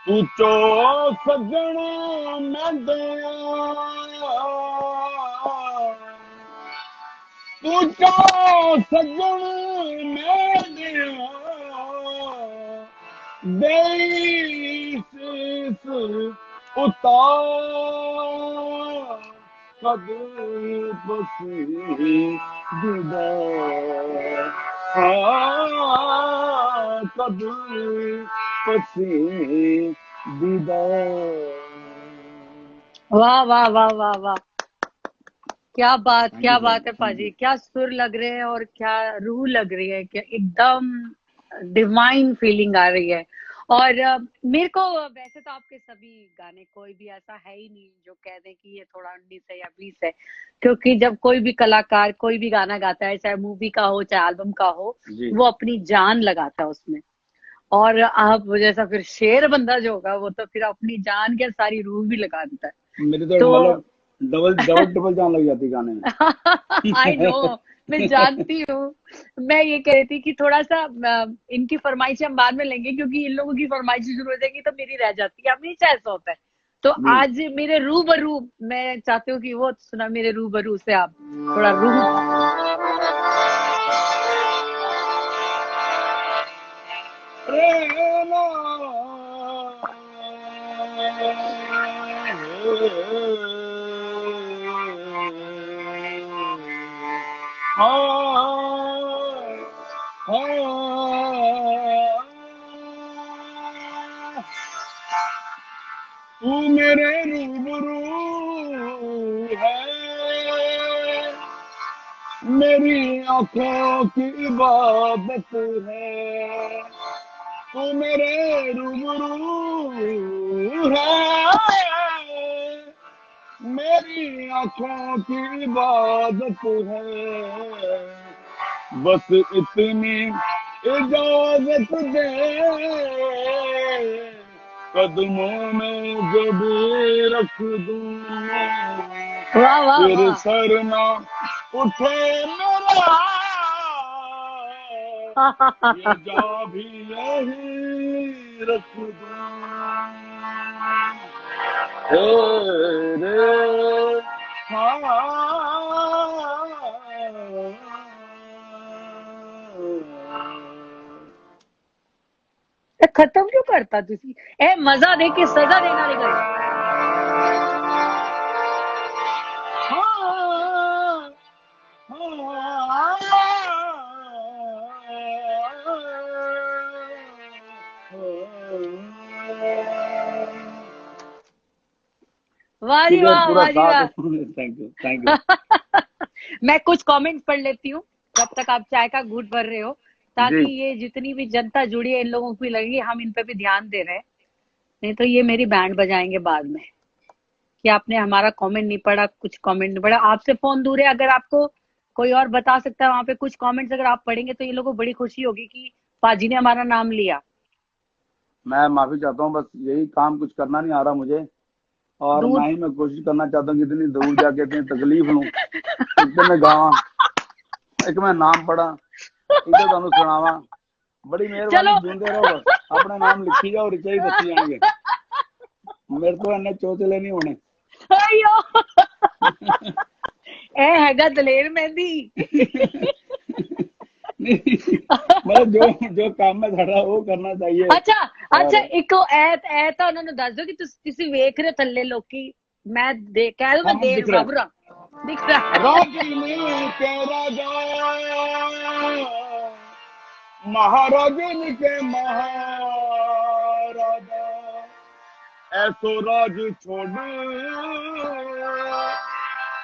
पूछो सजन मैं दया पूछो सजन मैं दया देश उतार कद पसी दीदार कद पसी दीदार। वाह वाह वाह वाह वाह, क्या बात, थैंक यू क्या सर, बात है थैंक पाजी! यू। क्या सुर लग रहे हैं और क्या रूह लग रही है, क्या एकदम डिवाइन फीलिंग आ रही है। और मेरे को वैसे तो आपके सभी गाने, कोई भी ऐसा है ही नहीं जो कह दे कि ये थोड़ा 19 है या 20 है। क्योंकि जब कोई भी कलाकार कोई भी गाना गाता है, चाहे मूवी का हो चाहे एल्बम का हो, जी वो अपनी जान लगाता है उसमें। और आप जैसा फिर शेर बंदा जो होगा, वो तो फिर अपनी जान क्या सारी रूह भी लगा देता है। मेरे तो तो मतलब डबल डबल डबल जान लग जाती गाने में। आई नो, मैं जानती हूँ। मैं ये कह रही थी कि थोड़ा सा इनकी फरमाइशें हम बाद में लेंगे, क्योंकि इन लोगों की फरमाइशें शुरू हो जाएगी तो मेरी रह जाती है, हमेशा ऐसा होता है। तो जी आज मेरे रूबरू, मैं चाहती हूँ कि वो सुना मेरे रूबरू से आप थोड़ा रूह। तू मेरे रूबरू है, मेरी आंखों की इबादत है। तू मेरे रूबरू है, मेरी आंखों की इबादत है। बस इतनी इजाजत दे, कदमों में जब रख दूं वाह वाह फिर वाह। सर ना उठे मेरा, ये जा भी यही रख दूं तेरे। खत्म क्यों करता तुसी? ए मजा दे के सजा देना रे गल। वाह जी वाह, पूरा वाह जी वाह। Thank you thank you. मैं कुछ कमेंट्स पढ़ लेती हूँ जब तक आप चाय का घूंट भर रहे हो, ताकि जी ये जितनी भी जनता जुड़ी है इन लोगों को भी लगेगी हम इन पे भी ध्यान दे रहे हैं। नहीं तो ये मेरी बैंड बजाएंगे बाद में कि आपने हमारा कमेंट नहीं पढ़ा, कुछ कमेंट नहीं पढ़ा। आपसे फोन दूर है, अगर आपको कोई और बता सकता है वहां पे कुछ कमेंट्स अगर आप पढ़ेंगे तो ये लोगों को बड़ी खुशी होगी कि पाजी ने हमारा नाम लिया। मैं माफी चाहता हूँ, बस यही काम कुछ करना नहीं आ रहा मुझे, और दूर ना ही मैं कोशिश करना चाहता हूँ कि इतनी दूर जाके इतनी तकलीफ लूं। एक तो मैं गावा, एक मैं नाम पढ़ा, एक तो तुहानू सुनावा। बड़ी मेहरबानी, चलो जींदे रहो, बस अपने नाम लिखी जाओ, रिचा ही दसी जाएंगे। मेरे तो इन्ने चोचले नहीं होने। अयो ए हैगा दलेर मेहंदी। मतलब जो जो काम में खड़ा वो करना चाहिए। अच्छा और अच्छा, एक ऐ ਤਾਂ ਉਹਨਾਂ ਨੂੰ ਦੱਸ ਦਿਓ ਕਿ ਤੁਸੀਂ ਵੇਖ ਰਹੇ ਹੋ ਥੱਲੇ ਲੋਕੀ, ਮੈਂ ਦੇ ਕਹਿ ਦੋ ਮੈਂ हाँ ਦੇਰ दिख रहा बाबूरा दिख रहा है। रागिनी के राजा, महारागिनी के महाराजा, ऐसो राज छोड़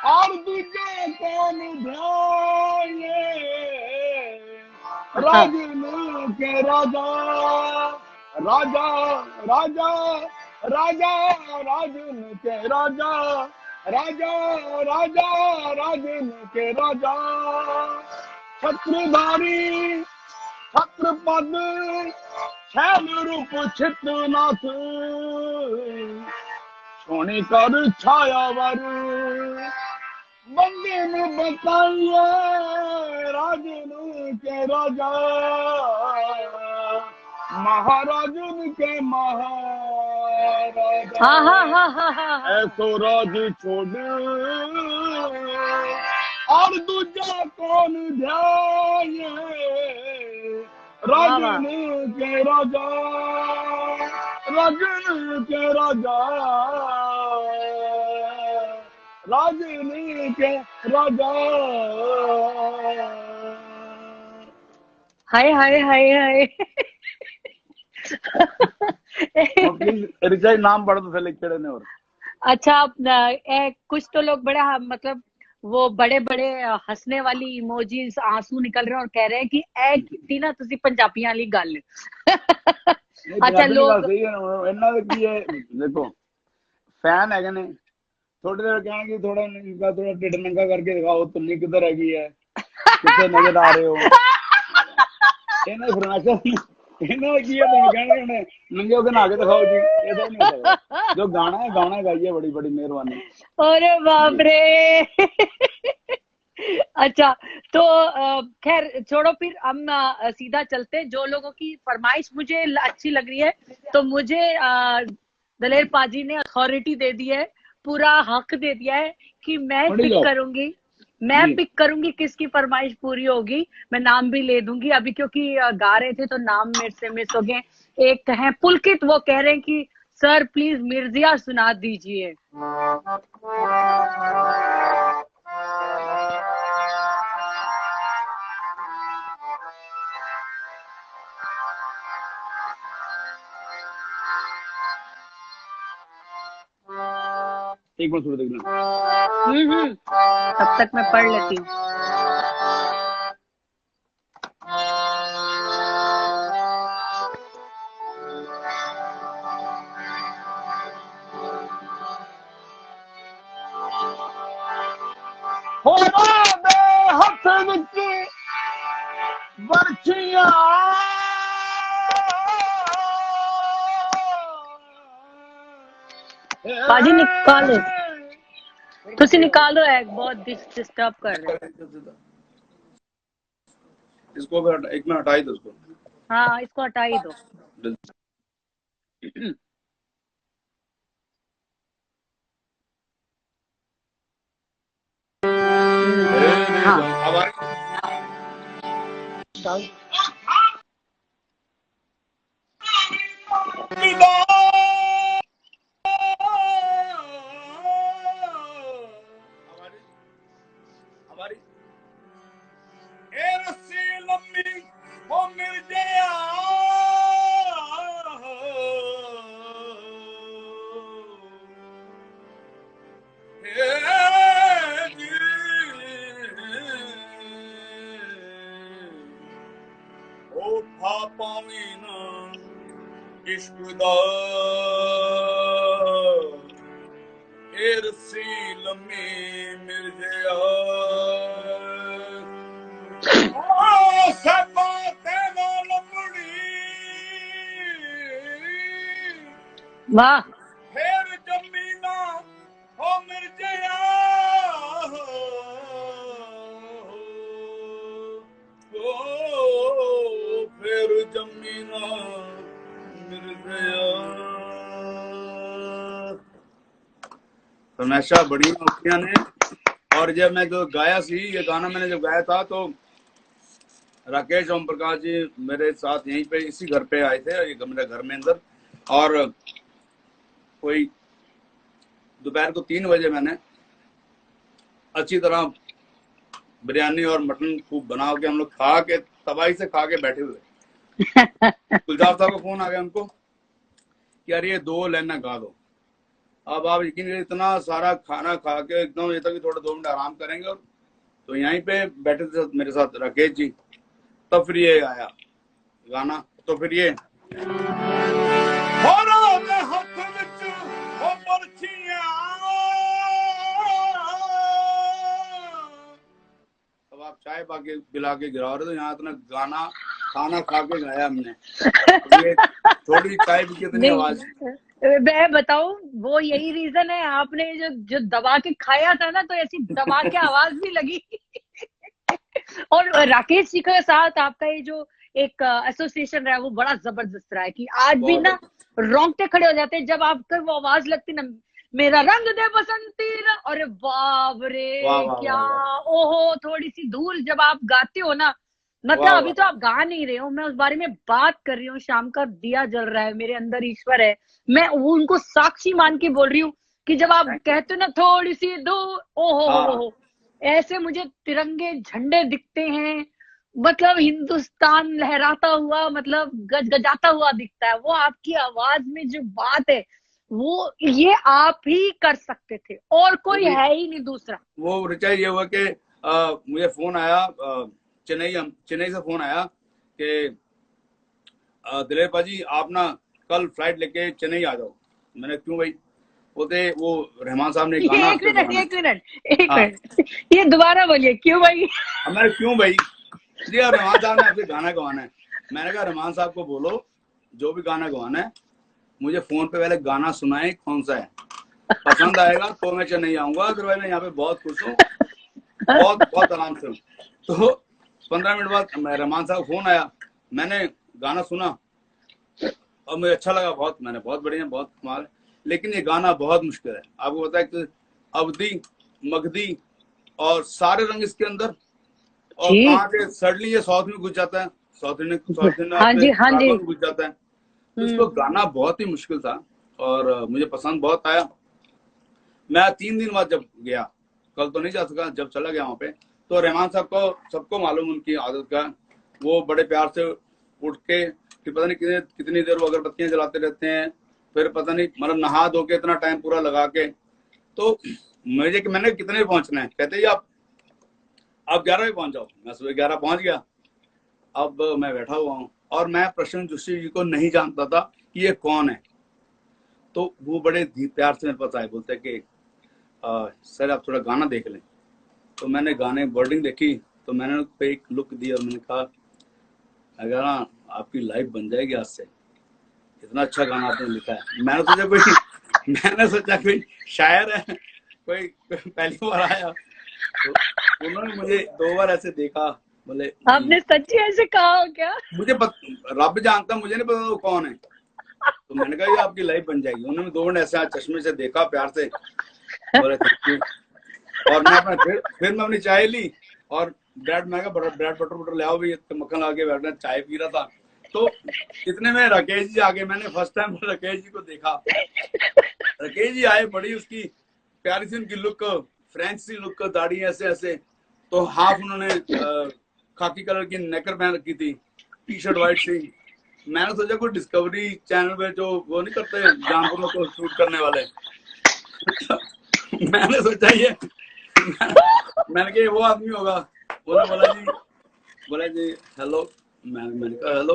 और दूजे कौन ध्याये। रागिनी के राजा, राजा राजा राजा, रागिन के राजा, राजा राजा, रागिन के राजा। छत्रधारी छत्रपद, छैल रूप छित्रनाथ, सोनी कर छायावर, बंदे में बताइए राजन के राजा, महाराजन के महाराजा। हाँ हाँ हाँ हाँ हाँ। ऐसो राज छोड़ और दूजा कौन ध्याये। वाह वाह। राजन के राजा, राजन के राजा, राजनी के राजा। हाय हाय हाय हाय। प्लीज रिचार्ज नाम पढ़ दो पहले केड़े ने। और अच्छा कुछ तो लोग बड़े मतलब वो बड़े बड़े हंसने वाली इमोजीज आंसू निकल रहे हैं और कह रहे हैं कि ए कीती ना तुसी पंजाबियां वाली गल। अच्छा लोग सही है, इन्ना की है देखो फैन है ने, थोड़ी देर कहेंगे थोड़ा इनका थोड़ा टिड नंगा करके दिखाओ, तुन्नी किधर हैगी है, कितने नजर आ रहे हो। इन्हें फरमाइश इन्होंने की है, तुम कहने उन्हें नंगे होकर नहा के दिखाओ जी, ये तो नहीं हो सकता। जो गाना है गाना गाइए, बड़ी बड़ी मेहरबानी। अरे बाप रे। अच्छा तो खैर छोड़ो, फिर हम सीधा चलते। जो लोगों की फरमाइश मुझे अच्छी लग रही है, तो मुझे दलेर पाजी ने अथॉरिटी दे दी है, पूरा हक दे दिया है कि मैं पिक करूंगी, मैं पिक करूंगी किसकी फरमाइश पूरी होगी। मैं नाम भी ले दूंगी अभी, क्योंकि गा रहे थे तो नाम मेरे से मिस हो गए। एक है पुलकित, वो कह रहे हैं कि सर प्लीज मिर्जिया सुना दीजिए। एक बार सुनो देखना। तब तक मैं पढ़ लेती हूँ। पाजी निकालो, तुसी निकालो, है बहुत डिस्टर्ब कर रहे हैं। इसको एक मिनट हटाई दो उसको। हाँ इसको हटा ही दो। वाह फिर जमीना हो मिर्जया फिर जमीना मिर्जया। हमेशा बड़ी नौकरियां ने। और जब मैं जो गाया सी, ये गाना मैंने जब गाया था तो राकेश ओम प्रकाश जी मेरे साथ यहीं पे इसी घर पे आए थे, ये मेरे घर में अंदर। और कोई दोपहर को 3 बजे मैंने अच्छी तरह बिरयानी और मटन खूब बना के हम लोग खा के तबाही से खा के बैठे हुए। गुलजार साहब का फोन आ गया हमको कि यार ये 2 लाइनें गा दो। अब आप यकीन करिए इतना सारा खाना खा के एकदम ये तक थोड़ा 2 मिनट आराम करेंगे। और तो यहीं पे बैठे थे मेरे साथ राकेश जी, तब फिर ये आया गाना। तो फिर ये अब आप चाय पाके पिला के गिरा रहे, तो यहाँ इतना गाना खाना खा के गाया हमने। ये थोड़ी चाय पी के इतनी आवाज। मैं बताऊं, वो यही रीजन है, आपने जो दबा के खाया था ना, तो ऐसी दबा के आवाज भी लगी। और राकेश जी के साथ आपका ये जो एक एसोसिएशन रहा है वो बड़ा जबरदस्त रहा है कि आज भी ना रोंगटे खड़े हो जाते हैं जब आपको वो आवाज लगती ना, मेरा रंग दे बसंती। अरे बाप रे क्या, ओहो थोड़ी सी धूल जब आप गाते हो ना, मतलब अभी तो आप गा नहीं रहे हो, मैं उस बारे में बात कर रही हूँ। शाम का दिया जल रहा है, मेरे अंदर ईश्वर है, मैं उनको साक्षी मान के बोल रही हूँ कि जब आप कहते हो ना थोड़ी सी धूल, ओहो ऐसे मुझे तिरंगे झंडे दिखते हैं, मतलब हिंदुस्तान लहराता हुआ, मतलब गजगजाता हुआ दिखता है। वो आपकी आवाज में जो बात है वो ये आप ही कर सकते थे, और कोई है ही नहीं दूसरा। वो रिचा ये हुआ कि मुझे फोन आया चेन्नई से फोन आया कि दिलेर पाजी आप ना कल फ्लाइट लेके चेन्नई आ जाओ। मैंने क्यों भाई? बोलते वो रहमान साहब ने गाना। एक मिनट ये दोबारा बोलिए, क्यों भाई? मैंने क्यों भाई जी, रहमान साहब ने आपसे गाना गवाना है। मैंने कहा रहमान साहब को बोलो जो भी गाना गवाना है मुझे फोन पे पहले गाना सुनाए, कौन सा है, पसंद आएगा तो मैं चेन्नई आऊंगा, अदरवाइज मैं यहाँ पे बहुत खुश हूँ, बहुत आराम से हूँ। तो 15 मिनट बाद रहमान साहब फोन आया, मैंने गाना सुना और मुझे अच्छा लगा बहुत, मैंने बहुत बढ़िया, बहुत कमाल। लेकिन ये गाना बहुत मुश्किल है, आपको पता है कि अवधी मगधी और सारे रंग इसके अंदर, और कहाँ के सडनली ये साउथ में घुस जाता है, साउथ इंडियन में घुस जाता है। तो इसको गाना बहुत ही मुश्किल था। और मुझे पसंद बहुत आया। मैं 3 दिन बाद जब गया, कल तो नहीं जा सका, जब चला गया वहां पे, तो रहमान साहब को सबको मालूम उनकी आदत का, वो बड़े प्यार से उठ के फिर पता नहीं कितनी देर वो अगरबत्तियां जलाते रहते हैं, फिर पता नहीं मतलब नहा धो के इतना टाइम पूरा लगा के। तो मैंने कितने बजे पहुंचना है, कहते हैं आप 11 बजे पहुंच जाओ। मैं सुबह 11 पहुंच गया। अब मैं बैठा हुआ हूँ और मैं प्रसून जोशी जी को नहीं जानता था कि ये कौन है। तो वो बड़े प्यार से मेरे पास आए, बोलते कि सर आप थोड़ा गाना देख लें। तो मैंने गाने वर्डिंग देखी, तो मैंने उनको एक लुक दी और मैंने कहा अगर ना आपकी लाइफ बन जाएगी आज से, इतना अच्छा गाना आपने लिखा है। मैंने सोचा कोई शायर है, कोई पहली बार आया। तो उन्होंने मुझे 2 बार ऐसे देखा, बोले आपने सच्ची ऐसे कहा हो क्या? रब जानता, मुझे नहीं पता वो कौन है। तो मैंने कहा ये आपकी लाइफ बन जाएगी। उन्होंने 2 मिनट ऐसे चश्मे से देखा प्यार से, बोले थैंक यू। और मैं अपना फिर मैं अपनी चाय ली और ब्रेड बटर ले आओ भी, मक्खन लगा के बैठना, चाय पी रहा था। तो इतने में राकेश जी आगे, मैंने फर्स्ट टाइम राकेश जी को देखा। राकेश जी आए, बड़ी उसकी प्यारी सी उनकी लुक, फ्रेंच सी लुक, दाढ़ी ऐसे ऐसे, तो हाफ उन्होंने खाकी कलर की नेकर पहन रखी थी, टी शर्ट व्हाइट सी। मैंने सोचा कोई डिस्कवरी चैनल पे जो वो नहीं करते जानवरों को शूट करने वाले, मैंने सोचा ये मैंने कहा वो आदमी होगा। बोला जी हेलो। मैंने कहा हेलो,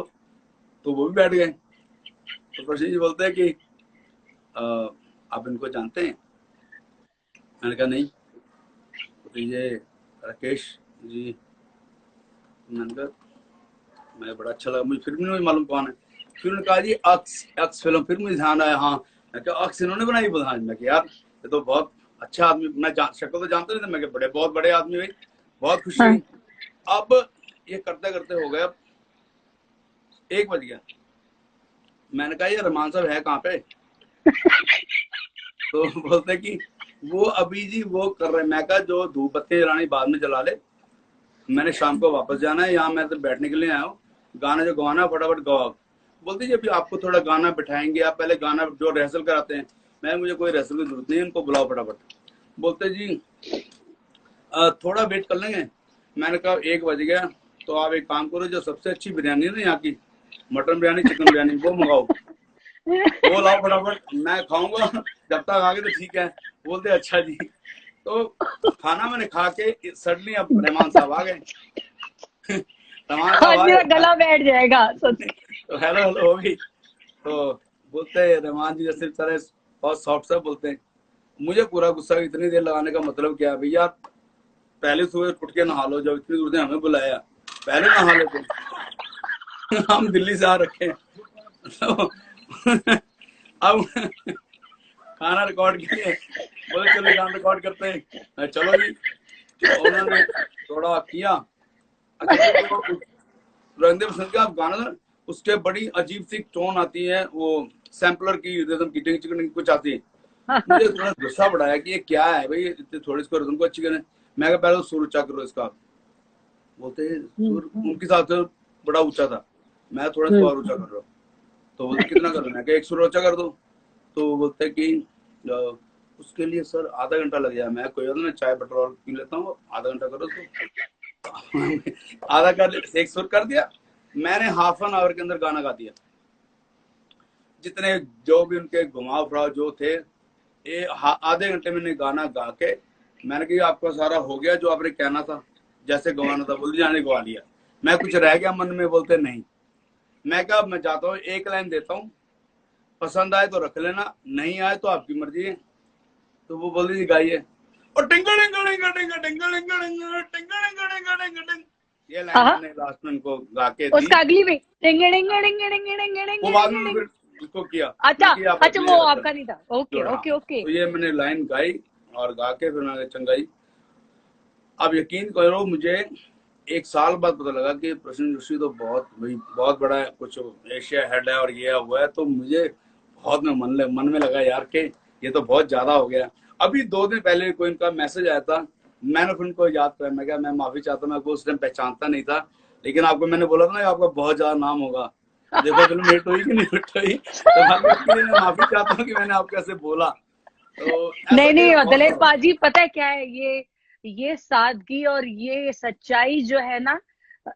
तो वो भी बैठ गए। तो प्रसीन जी बोलते हैं कि आप इनको जानते हैं? मैंने कहा नहीं। तो ये राकेश जी। मैंने कहा मैं बड़ा अच्छा लगा, मुझे फिर भी नहीं मालूम कौन है। फिर उन्होंने कहा जी अक्स फिल्म, फिर मुझे ध्यान आया, हाँ। मैं कहा अक्स इन्होंने बनाई? हाँ। मैं कहा यार ये तो बहुत अच्छा आदमी, मैं शक्ल तो जानते नहीं था। मैं कहा बहुत बड़े आदमी भाई, बहुत खुशी हुई। अब ये करते करते हो गया, 1 बज गया। मैंने कहा ये रहमान साहब है कहाँ पे? तो बोलते कि वो अभी जी वो कर रहे। मैं कहा जो धूप बत्ती जलानी बाद में जला ले, मैंने शाम को वापस जाना है, यहाँ मैं तो बैठने के लिए आया हूँ, गाना जो गवाना फटाफट गवाओ। बोलते जी अभी आपको थोड़ा गाना बिठाएंगे, आप पहले गाना जो रिहर्सल कराते हैं। मैं मुझे कोई रिहर्सल की जरूरत नहीं है, उनको बुलाओ फटाफट। बोलते जी थोड़ा वेट कर लेंगे। मैंने कहा 1 बज गया, तो आप एक काम करो, जो सबसे अच्छी बिरयानी है ना यहाँ की, मटन बिरयानी चिकन बिरयानी, वो मंगाओ, वो लाओ फटाफट, मैं खाऊंगा, जब तक आ गए तो ठीक है। बोलते अच्छा जी। तो खाना मैंने खा के सडनली अब रहमान साहब आ गए। रहमान साहब आए, गला बैठ जाएगा तो हेलो हेलो हो गई। तो बोलते रहमान जी जैसे तरह बहुत सॉफ्ट सा बोलते हैं। मुझे पूरा गुस्सा, इतनी देर लगाने का मतलब क्या है भैया, पहले सुबह उठ के नहा लो, जब इतनी दूर से हमें बुलाया पहले नहा लेते। हम दिल्ली से आ रखे हैं। तो अब खाना रिकॉर्ड के लिए बोले चलो गाना रिकॉर्ड करते हैं, चलो जी। तो उन्होंने थोड़ा किया, रंगदे पसंद का गाना ना, उसके बड़ी अजीब सी टोन आती है, वो सैम्पलर की रिदम की टिंग कुछ आती है। मुझे थोड़ा गुस्सा बढ़ाया कि ये क्या है भाई, इतने थोड़ी इसको रिदम को अच्छी करें। मैं पहले सुर ऊंचा करो इसका। बोलते सुर उनके साथ बड़ा ऊंचा था, मैं थोड़ा सा और ऊंचा कर रहा हूँ। तो बोलते कितना कर रहा है? 1 सुर ऊंचा कर दो। तो बोलते कि उसके लिए सर आधा घंटा लग जाए। मैं कोई मैं चाय बटर और पी लेता हूँ, आधा घंटा करो। तो आधा कर 1 सुर कर दिया। मैंने हाफ एन आवर के अंदर गाना गा दिया। जितने जो भी उनके घुमाव फिराव जो थे, ये आधे घंटे मैंने गाना गा के, मैंने कहा आपका सारा हो गया जो आपने कहना था, जैसे गवाना था बोल जाने गवा लिया। मैं कुछ रह गया मन में? बोलते नहीं। मैं कहा मैं जाता हूँ, 1 लाइन देता हूँ, पसंद आए तो रख लेना, नहीं आए तो आपकी मर्जी है। तो वो बोल दी गाइए, और ये लाइन मैंने लास्ट में उनको गा के दी। उसका अगली में वो बाद में फिर उसको किया। अच्छा वो आपका नहीं था। Okay okay okay. तो ये मैंने लाइन गाई और गा के फिर मैंने चंगाई। अब यकीन करो मुझे 1 साल बाद पता लगा कि प्रसून जोशी तो बहुत बड़ा कुछ एशिया हेड है और ये हुआ है। तो मुझे बहुत मन में लगा यार कि ये तो बहुत ज्यादा हो गया। अभी 2 दिन पहले कोई इनका मैसेज आया था, मैंने फिर उनको याद किया। मैं माफी चाहता हूँ, मैं उस टाइम पहचानता नहीं था, लेकिन आपको मैंने बोला था ना आपका बहुत ज्यादा नाम होगा। देखो फिल्म हिट हुई कि नहीं हिट हुई, तो मैं उसके लिए मैं माफी चाहता हूँ कि मैंने आपको ऐसे बोला। तो ऐसा नहीं कई नहीं, बार बहुत दिलीप बार पाजी, पता है क्या है, ये सादगी और ये सच्चाई जो है ना,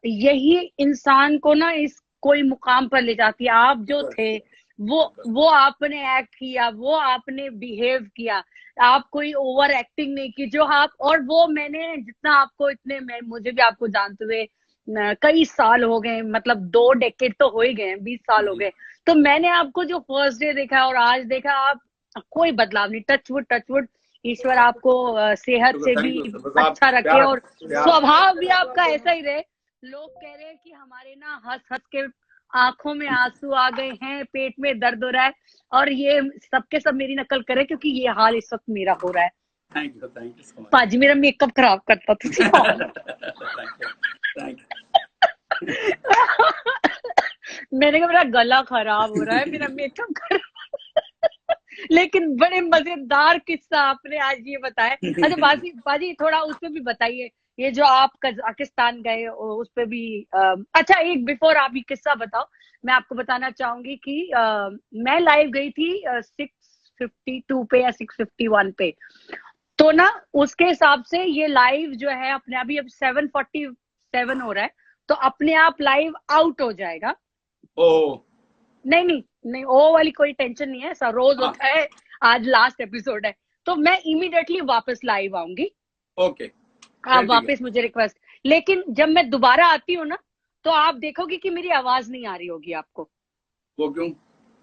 यही इंसान को ना इस कोई मुकाम पर ले जाती है। आप जो होता थे, है। वो आपने एक्ट किया, वो आपने बिहेव किया, आप कोई ओवर एक्टिंग नहीं की जो आप, और वो मैंने जितना आपको इतने, मैं मुझे भी आपको जानते हुए कई साल हो गए, मतलब 2 डेकेड तो हो ही गए, 20 साल हो जी। गए। तो मैंने आपको जो फर्स्ट डे देखा और आज देखा, आप कोई बदलाव नहीं। टचवुड टचवुड, ईश्वर आपको सेहत शुक्र, से भी थैंक यू सर, बस आप अच्छा रखे, प्यार और प्यार स्वभाव भी आपका ऐसा ही रहे। लोग कह रहे हैं कि हमारे ना हंस हंस के आंखों में आंसू आ गए हैं, पेट में दर्द हो रहा है, और ये सबके सब मेरी नकल करे, क्योंकि ये हाल इस वक्त मेरा हो रहा है। Thank you so much. पाजी मेरा मेकअप खराब करता था। थैंक मैंने कहा मेरा गला खराब हो रहा है, मेरा मेकअप खराब। लेकिन बड़े मजेदार किस्सा आपने आज ये बताया। अच्छा यू। बाजी बाजी, थोड़ा उस पे भी बताइए, ये जो आप कजाकिस्तान गए उस पे भी। अच्छा, एक बिफोर आप ये किस्सा बताओ, मैं आपको बताना चाहूंगी कि मैं लाइव गई थी 652 पे या 651 पे। तो ना उसके हिसाब से ये लाइव जो है अपने, अभी अब 747 हो रहा है, तो अपने आप लाइव आउट हो जाएगा। ओ, नहीं नहीं नहीं, वो वाली कोई टेंशन नहीं है, ऐसा रोज हाँ, होता है। आज लास्ट एपिसोड है, तो मैं इमीडिएटली वापस लाइव आऊंगी। ओके, आप फिर ठीक है। वापस मुझे रिक्वेस्ट, लेकिन जब मैं दोबारा आती हूँ ना, तो आप देखोगे कि मेरी आवाज नहीं आ रही होगी आपको। वो क्यों?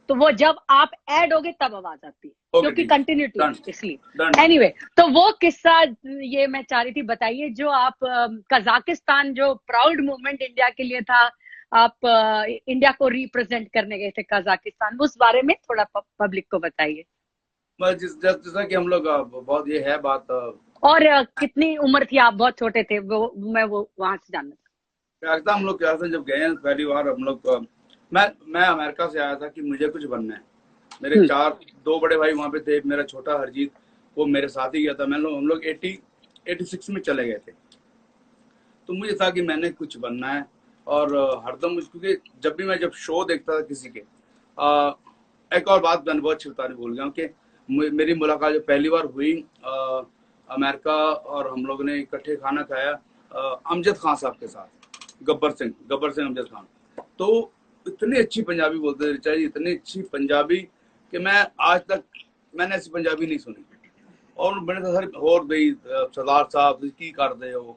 तो वो जब आप ऐड होगे तब आवाज आती है, ओके, क्योंकि ठीक है, कंटिन्यूटी डन, है इसलिए। Done, done. एनीवे तो वो किस्सा ये मैं चाह रही थी, बताइए जो आप कजाकिस्तान, जो प्राउड मूवमेंट इंडिया के लिए था, आप इंडिया को रिप्रेजेंट करने गए थे कजाकिस्तान, उस बारे में थोड़ा पब्लिक को बताइए। बस जैसा कि हम लोग बहुत ये है बात और कितनी उम्र थी, आप बहुत छोटे थे, वो वहां से जानना क्या हम लोग क्या था जब गए हैं पहली बार हम लोग मैं अमेरिका से आया था कि मुझे कुछ बनना है। मेरे था। चार दो बड़े भाई वहां पे थे, मेरा छोटा हरजीत वो मेरे साथ ही गया था। हम लोग 86 में चले गए थे। तो मुझे था कि मैंने कुछ बनना है। और हरदम क्योंकि जब शो देखता था किसी के अ, एक और बात मैंने बहुत अच्छी बताने भूल गया हूँ कि मेरी मुलाकात जो पहली बार हुई अमेरिका, और हम लोग ने इकट्ठे खाना खाया अमजद खान साहब के साथ, गब्बर सिंह अमजद खान। तो इतनी अच्छी पंजाबी बोलते थे ऋचा जी, इतनी अच्छी पंजाबी कि मैं आज तक मैंने ऐसी पंजाबी नहीं सुनी। और मैंने तो सर और भाई सरदार साहब ਤੁਸੀਂ ਕੀ ਕਰਦੇ हो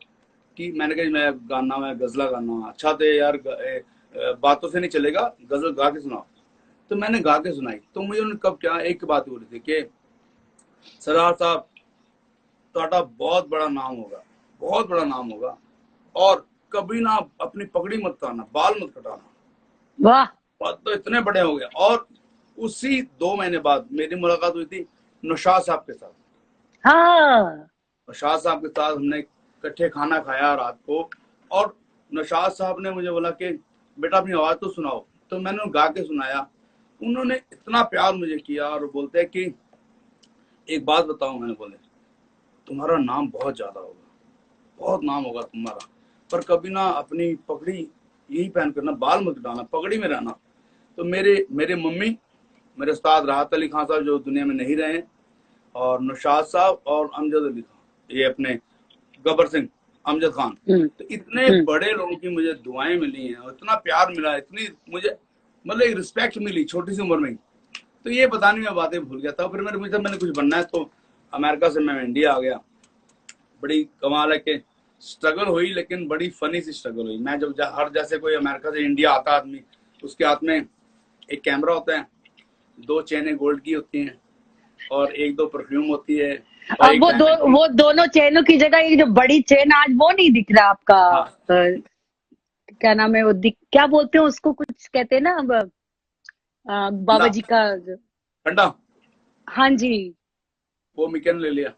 कि मैंने कहा मैं गाना, मैं गजला गाना। अच्छा थे यार, बातों से नहीं चलेगा, गजल गा के सुनाओ। तो मैंने गा के सुनाई, तो मुझे उन्होंने कब क्या एक बात बोली थी कि सरदार साहब ਤੁਹਾਡਾ बहुत बड़ा नाम होगा, बहुत बड़ा नाम होगा, और कभी ना अपनी पगड़ी मत उतारना, बाल मत कटाना। वाह। बात तो इतने बड़े हो गए। और उसी 2 महीने बाद मेरी मुलाकात हुई थी नौशाद साहब के साथ। हाँ। नौशाद साहब के साथ हमने इकट्ठे खाना खाया रात को। और नौशाद साहब ने मुझे बोला कि बेटा अपनी आवाज तो सुनाओ। तो मैंने गा के सुनाया। उन्होंने इतना प्यार मुझे किया और बोलते हैं कि एक बात बताऊं, मैंने बोले तुम्हारा नाम बहुत ज्यादा होगा, बहुत नाम होगा तुम्हारा, पर कभी ना अपनी पगड़ी यही पहन कर ना, बाल मत कटाना, पगड़ी में रहना। तो मेरे मेरे मम्मी, मेरे उस्ताद राहत अली खान साहब जो दुनिया में नहीं रहे, और नौशाद साहब और अमजद अली खान, ये अपने गब्बर सिंह अमजद खान। हम्म। तो इतने हम्म। बड़े लोगों की मुझे दुआएं मिली हैं, और इतना प्यार मिला, इतनी मुझे मतलब रिस्पेक्ट मिली छोटी सी उम्र में ही। तो ये बताने में बातें भूल गया था। फिर मैंने कुछ बनना है, तो अमेरिका से मैं इंडिया आ गया। बड़ी कमाल है कि स्ट्रगल हुई, लेकिन बड़ी फनी सी स्ट्रगल हुई। मैं जब हर जैसे कोई अमेरिका से इंडिया आता आदमी, उसके हाथ में एक कैमरा होता है, 2 चेनें गोल्ड की होती हैं, और 1-2 परफ्यूम होती है, और अब एक डायमंड की। वो दोनों चेनों की जगह एक जो बड़ी चेन आज वो नहीं दिख रहा आपका। हाँ, क्या नाम है वो, क्या बोलते हैं उसको, कुछ कहते हैं ना अब, बाबा ठंडा, जी का। ठंडा, हाँ जी। वो मिकन ले लिया।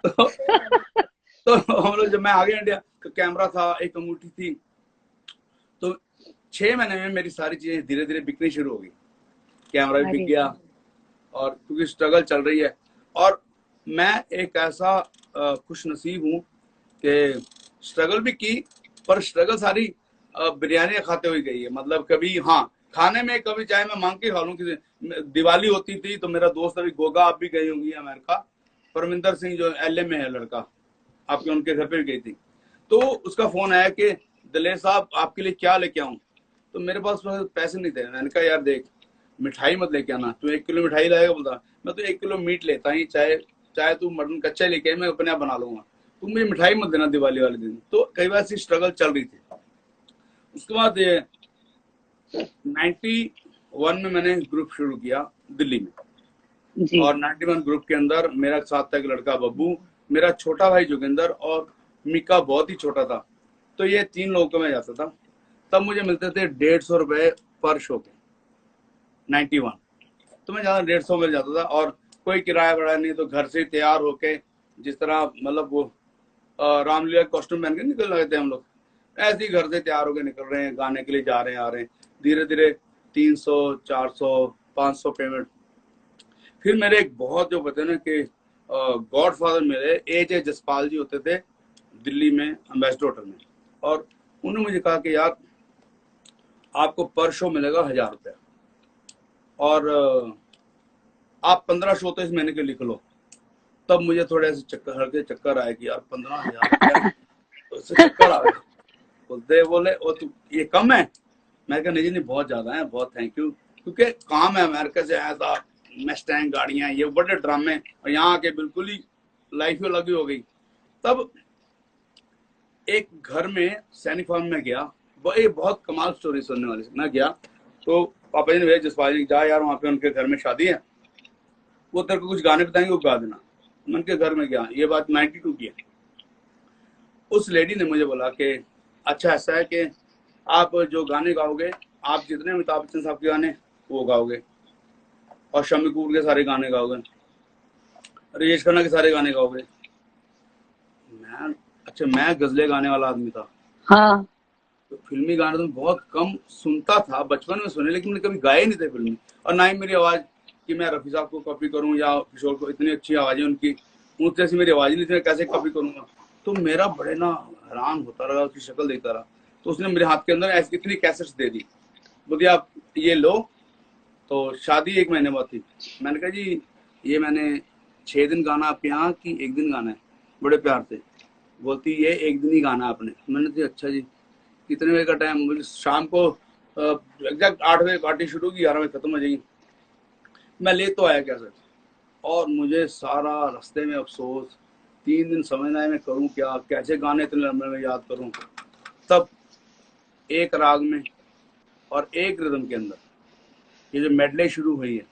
तो, तो हम लोग जब मैं आ गया इंडिया, तो कैमरा था, एक अंगूठी थी। तो 6 महीने में मेरी सारी चीजें धीरे धीरे बिकनी शुरू हो गई। कैमरा भी बिक अरे गया, और क्योंकि स्ट्रगल चल रही है। और मैं एक ऐसा खुश नसीब हूँ कि स्ट्रगल भी की, पर स्ट्रगल सारी बिरयानी खाते हुए गई है। मतलब कभी हाँ खाने में कभी चाहे मैं मांग के खा लूं, किसी दिवाली होती थी तो मेरा दोस्त अभी गोगा, आप भी गई होंगी अमेरिका, परमिंदर सिंह जो एलए में है लड़का, आपके उनके घर पे भी गई थी, तो उसका फोन आया कि दलेर साहब आपके लिए क्या लेके आऊं। तो मेरे पास पैसे नहीं थे, मैंने कहा यार देख मिठाई मत लेके आना, तू 1 किलो मिठाई लाएगा, बोलता मैं तो 1 किलो मीट लेता ही, चाहे चाहे तू मटन कच्चा लेके आए, मैं अपने आप बना लूंगा, तू मुझे मिठाई मत देना दिवाली वाले दिन। तो कई बार ऐसी स्ट्रगल चल रही थी। उसके बाद 91 में मैंने ग्रुप शुरू किया दिल्ली में, जी। और 91 ग्रुप के अंदर मेरा साथ था एक लड़का बब्बू, मेरा छोटा भाई जोगिंदर, और मीका बहुत ही छोटा था। तो ये 3 लोगों को मैं जाता था। तब मुझे मिलते थे 150 रुपए पर शो के, 91। तो मैं ज्यादा 150 मिल जाता था, और कोई किराया वराया नहीं, तो घर से तैयार होके, जिस तरह मतलब वो रामलीला कॉस्ट्यूम पहन के निकल रहे थे हम लोग, ऐसे ही घर से तैयार होके निकल रहे हैं, गाने के लिए जा रहे हैं, आ रहे हैं। धीरे धीरे 300, 400, 500 पेमेंट। फिर मेरे एक बहुत जो पता है ना कि गॉड फादर मेरे ए जसपाल जी होते थे दिल्ली में एम्बेसडर होटल में, और उन्होंने मुझे कहा कि यार आपको पर शो मिलेगा 1000 रुपया, और आप 15 शो तो इस महीने के लिख लो। तब मुझे थोड़े ऐसे चक्कर, हल्के चक्कर आए कि यार 15,000 रुपया, तो उससे चक्कर आ गए। बोले ओ तू ये कम है? मैं कहा नहीं जी नहीं, बहुत ज्यादा है, बहुत थैंक यू, क्योंकि काम है अमेरिका से आया था, मस्टैंग गाड़ियां, ये बड़े ड्रामे, और यहाँ आके बिल्कुल ही लाइफ अलग ही हो गई। तब एक घर में सैनिक फार्म में गया, ये बहुत कमाल स्टोरी सुनने वाली। मैं गया तो पापा जी ने भेजा जसपाल जी जा यार वहाँ पे उनके घर में शादी है, वो तेरे को कुछ गाने बताएंगे, वो गा देना। मैं उनके घर में गया, ये बात 92 की है। उस लेडी ने मुझे बोला कि अच्छा ऐसा है कि आप जो गाने गाओगे, आप जितने अमिताभ बच्चन साहब के गाने वो गाओगे, और शम्मी कपूर के सारे गाने गाओगे, राजेश खन्ना के सारे गाने गाओगे। मैं अच्छा मैं गजले गाने वाला आदमी था। हाँ। तो फिल्मी गाने तो बहुत कम सुनता था, बचपन में सुने, लेकिन मैंने कभी गाए नहीं थे फिल्मी, और ना ही मेरी आवाज कि मैं रफी साहब को कॉपी करूं या किशोर को, इतनी अच्छी आवाज है उनकी, उन जैसी मेरी आवाज नहीं थी, कैसे कॉपी करूंगा। तो मेरा बड़े ना हैरान होता रहा, उसकी शक्ल देखता रहा। तो उसने मेरे हाथ के अंदर ऐसी इतनी कैसेट्स दे दी, बोली आप ये लो। तो शादी 1 महीने बाद थी। मैंने कहा जी ये मैंने 6 दिन गाना आपके यहाँ कि 1 दिन गाना है? बड़े प्यार से बोलती ये 1 दिन ही गाना आपने। मैंने कहा अच्छा जी। कितने बजे का टाइम? मुझे शाम को एग्जैक्ट 8 बजे पार्टी शुरू की, 11 बजे खत्म हो जाएगी। मैं ले तो आया क्या सर, और मुझे सारा रास्ते में अफसोस, 3 दिन समझना है मैं करूं क्या, कैसे गाने इतने लंबे में याद करूं। तब एक राग में और एक रिदम के अंदर ये जो मेडले शुरू हुई है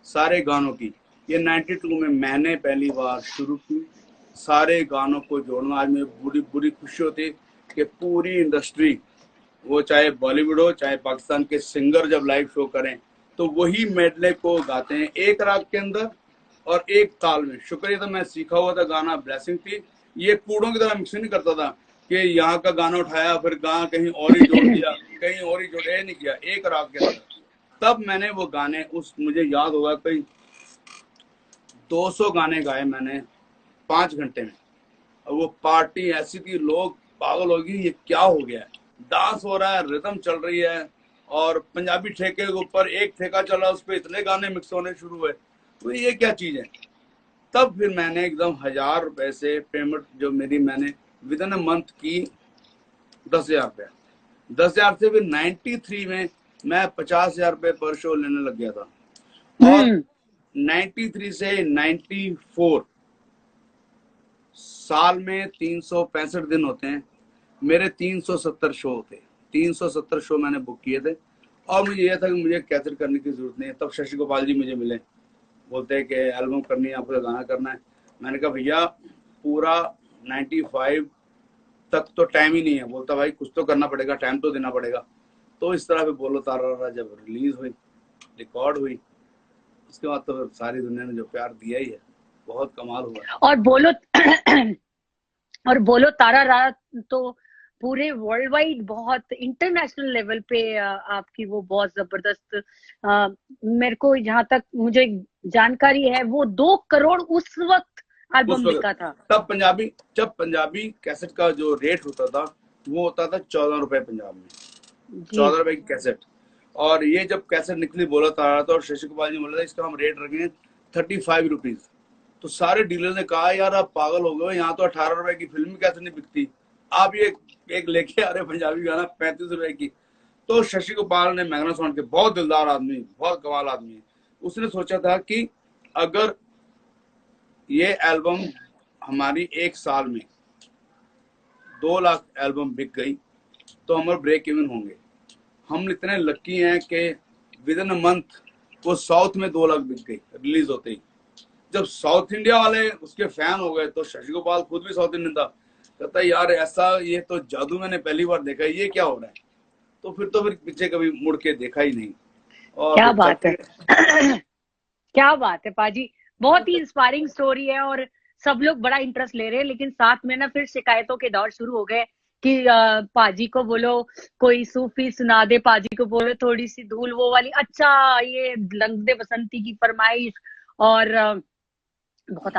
सारे गानों की, ये 92 में मैंने पहली बार शुरू की। सारे गानों को जोड़ना, आज मुझे बुरी बुरी खुशी होती कि पूरी इंडस्ट्री, वो चाहे बॉलीवुड हो चाहे पाकिस्तान के सिंगर जब लाइव शो करें तो वही मेडले को गाते हैं एक राग के अंदर और एक ताल में। शुक्रिया था मैं सीखा हुआ था गाना, ब्लेसिंग थी। ये कूड़ों की तरह मिक्स नहीं करता था कि यहाँ का गाना उठाया फिर गाना कहीं और ही जोड़ दिया, कहीं और ही जोड़े, नहीं किया, एक राग के अंदर। तब मैंने वो गाने, उस मुझे याद होगा कई 200 गाने गाए मैंने 5 घंटे में। और वो पार्टी ऐसी थी, लोग पागल हो गए, ये क्या हो गया है, डांस हो रहा है, रिदम चल रही है, और पंजाबी ठेके के ऊपर एक ठेका चला, उस पर इतने गाने मिक्स होने शुरू हुए, तो ये क्या चीज है। तब फिर मैंने एकदम 1000 रुपए से पेमेंट जो मेरी मैंने विद इन अ मंथ की 10,000 रुपया। 10,000 से फिर 93 में मैं 50,000 रुपये पर शो लेने लग गया था। और 93 से 94 साल में 365 दिन होते हैं, मेरे 370 शो थे, 370 शो मैंने बुक किए थे। और मुझे यह था कि मुझे कैसेट करने की जरूरत नहीं है। तब शशि गोपाल जी मुझे मिले, बोलते हैं कि एल्बम करनी है आपको, गाना करना है। मैंने कहा भैया पूरा 95 तक तो टाइम ही नहीं है। बोलता भाई कुछ तो करना पड़ेगा, टाइम तो देना पड़ेगा। तो इस तरह पे बोलो तारा जब रिलीज हुई, रिकॉर्ड हुई, उसके बाद तो सारी दुनिया ने जो प्यार दिया ही है, बहुत कमाल हुआ। और बोलो और बोलो तारा रारा तो पूरे वर्ल्ड वाइड बहुत इंटरनेशनल लेवल पे आपकी वो बहुत जबरदस्त, मेरे को जहां तक मुझे जानकारी है वो 2 करोड़ उस वक्त एल्बम बिका था। तब जब पंजाबी कैसेट का जो रेट होता था वो होता था 14 रुपए पंजाब में, 14 रुपए की कैसेट। और ये जब कैसेट निकली बोला था तो शशि गोपाल जी बोला था इसका हम रेट रखेंगे 35 रुपीज। तो सारे डीलर ने कहा यार आप पागल हो गए, यहाँ तो 18 रुपए की फिल्म कैसे नहीं बिकती, आप ये एक लेके आ रहे पंजाबी गाना 35 रुपए की। तो शशि गोपाल ने मैग्ना साउंड के बहुत दिलदार आदमी, बहुत कमाल आदमी, उसने सोचा था कि अगर ये एल्बम हमारी एक साल में 2 लाख एल्बम बिक गई तो हम ब्रेक इवन होंगे। हम इतने लकी हैं कि विद इन अ मंथ वो साउथ में 2 लाख बिक गई रिलीज होते ही। जब साउथ इंडिया वाले उसके फैन हो गए तो शशि गोपाल खुद भी साउथ इंडियन था, कहता है यार ऐसा ये तो जादू मैंने पहली बार देखा है, ये क्या हो रहा है। तो फिर पीछे कभी मुड़ के देखा ही नहीं। और क्या बात है क्या बात है पाजी, बहुत ही इंस्पायरिंग स्टोरी है और सब लोग बड़ा इंटरेस्ट ले रहे हैं। लेकिन साथ में ना फिर शिकायतों के दौर शुरू हो गए कि पाजी को बोलो कोई सूफी सुना दे, पाजी को बोलो थोड़ी सी धूल वो वाली, अच्छा ये रंग दे बसंती की फरमाइश। और बहुत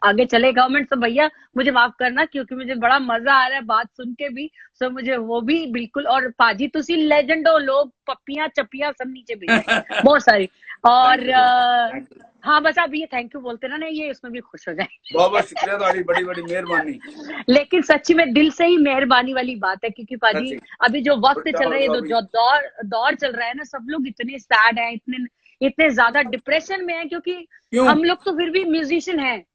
आगे चले गवर्नमेंट। तो भैया मुझे माफ करना क्योंकि मुझे बड़ा मजा आ रहा है बात सुन के भी, सो मुझे वो भी बिल्कुल। और पाजी तुसी लेजेंड हो, लोग पप्पियां चप्पियां सब नीचे भेज रहे हैं बहुत सारी। और हाँ बस आप ये थैंक यू बोलते ना ये उसमें भी खुश हो जाए। बहुत बहुत शुक्रिया, तुम्हारी बड़ी बड़ी मेहरबानी। लेकिन सच्ची में दिल से ही मेहरबानी वाली बात है क्योंकि पाजी अभी जो वक्त चल रहा है, जो दौर चल रहा है ना, सब लोग इतने सैड हैं, इतने ज्यादा डिप्रेशन में है। क्योंकि हम लोग तो फिर भी म्यूजिशियन हैं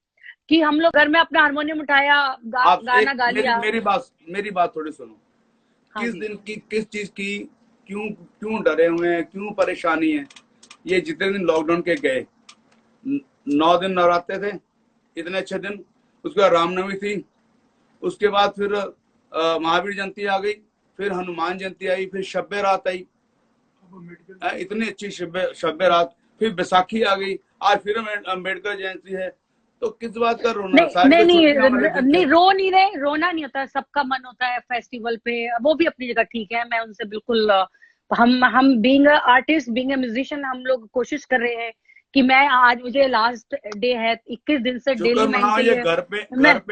कि हम लोग घर में अपना हारमोनियम उठाया, गाना गा लिया। मेरी बात थोड़ी सुनो। हाँ किस दिन की किस चीज की क्यों डरे हुए हैं, क्यों परेशानी है। ये जितने दिन लॉकडाउन के गए, 9 दिन नवरात्रे थे, इतने अच्छे दिन, उसके बाद रामनवमी थी, उसके बाद फिर महावीर जयंती आ गई, फिर हनुमान जयंती आई, फिर शब्बे रात आई, इतनी अच्छी शब्बे रात, फिर बैसाखी आ गई, आज फिर अम्बेडकर जयंती है। तो किस बात का रोना? नहीं रो नहीं रहे, रोना नहीं होता, सबका मन होता है फेस्टिवल पे, वो भी अपनी जगह ठीक है। मैं उनसे बिल्कुल हम बीइंग आर्टिस्ट, बीइंग म्यूजिशियन, हम लोग कोशिश कर रहे हैं कि मैं आज मुझे लास्ट डे है 21 दिन से डेली मैं घर पे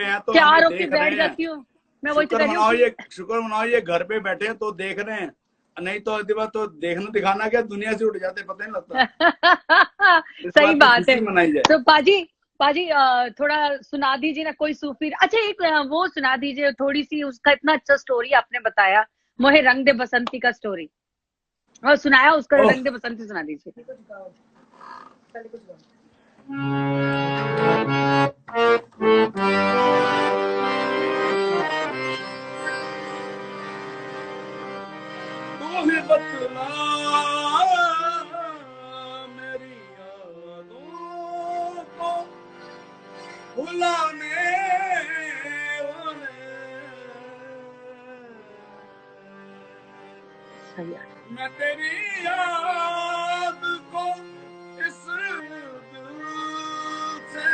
हैं तो तैयार होकर बैठ जाती हूँ। मैं वही तो कह रही हूँ, शुक्र मनाओ ये घर पे बैठे हैं तो देख रहे हैं, नहीं तो अगली बार तो देखना दिखाना क्या दुनिया से उठ जाते पता नहीं लगता। सही बात है। तो पाजी थोड़ा सुना दीजिए ना कोई सूफी। अच्छा एक वो सुना दीजिए थोड़ी सी, उसका इतना अच्छा स्टोरी आपने बताया, मोहे रंग दे बसंती का स्टोरी और सुनाया उसका, रंग दे बसंती सुना दीजिए। मेरी यादों को भुलाने वाले, मैं तेरी याद को इस दिल से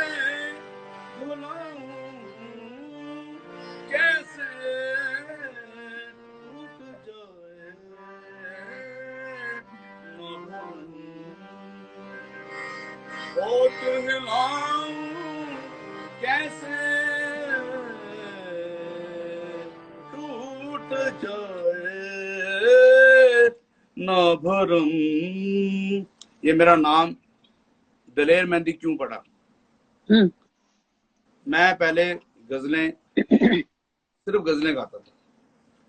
भुलाऊं कैसे, टूट जाए होठ हिलाऊं कैसे, टूट जाए ना भरम। ये मेरा नाम दलेर मेहंदी क्यों पड़ा? मैं पहले गजलें सिर्फ गजलें गाता था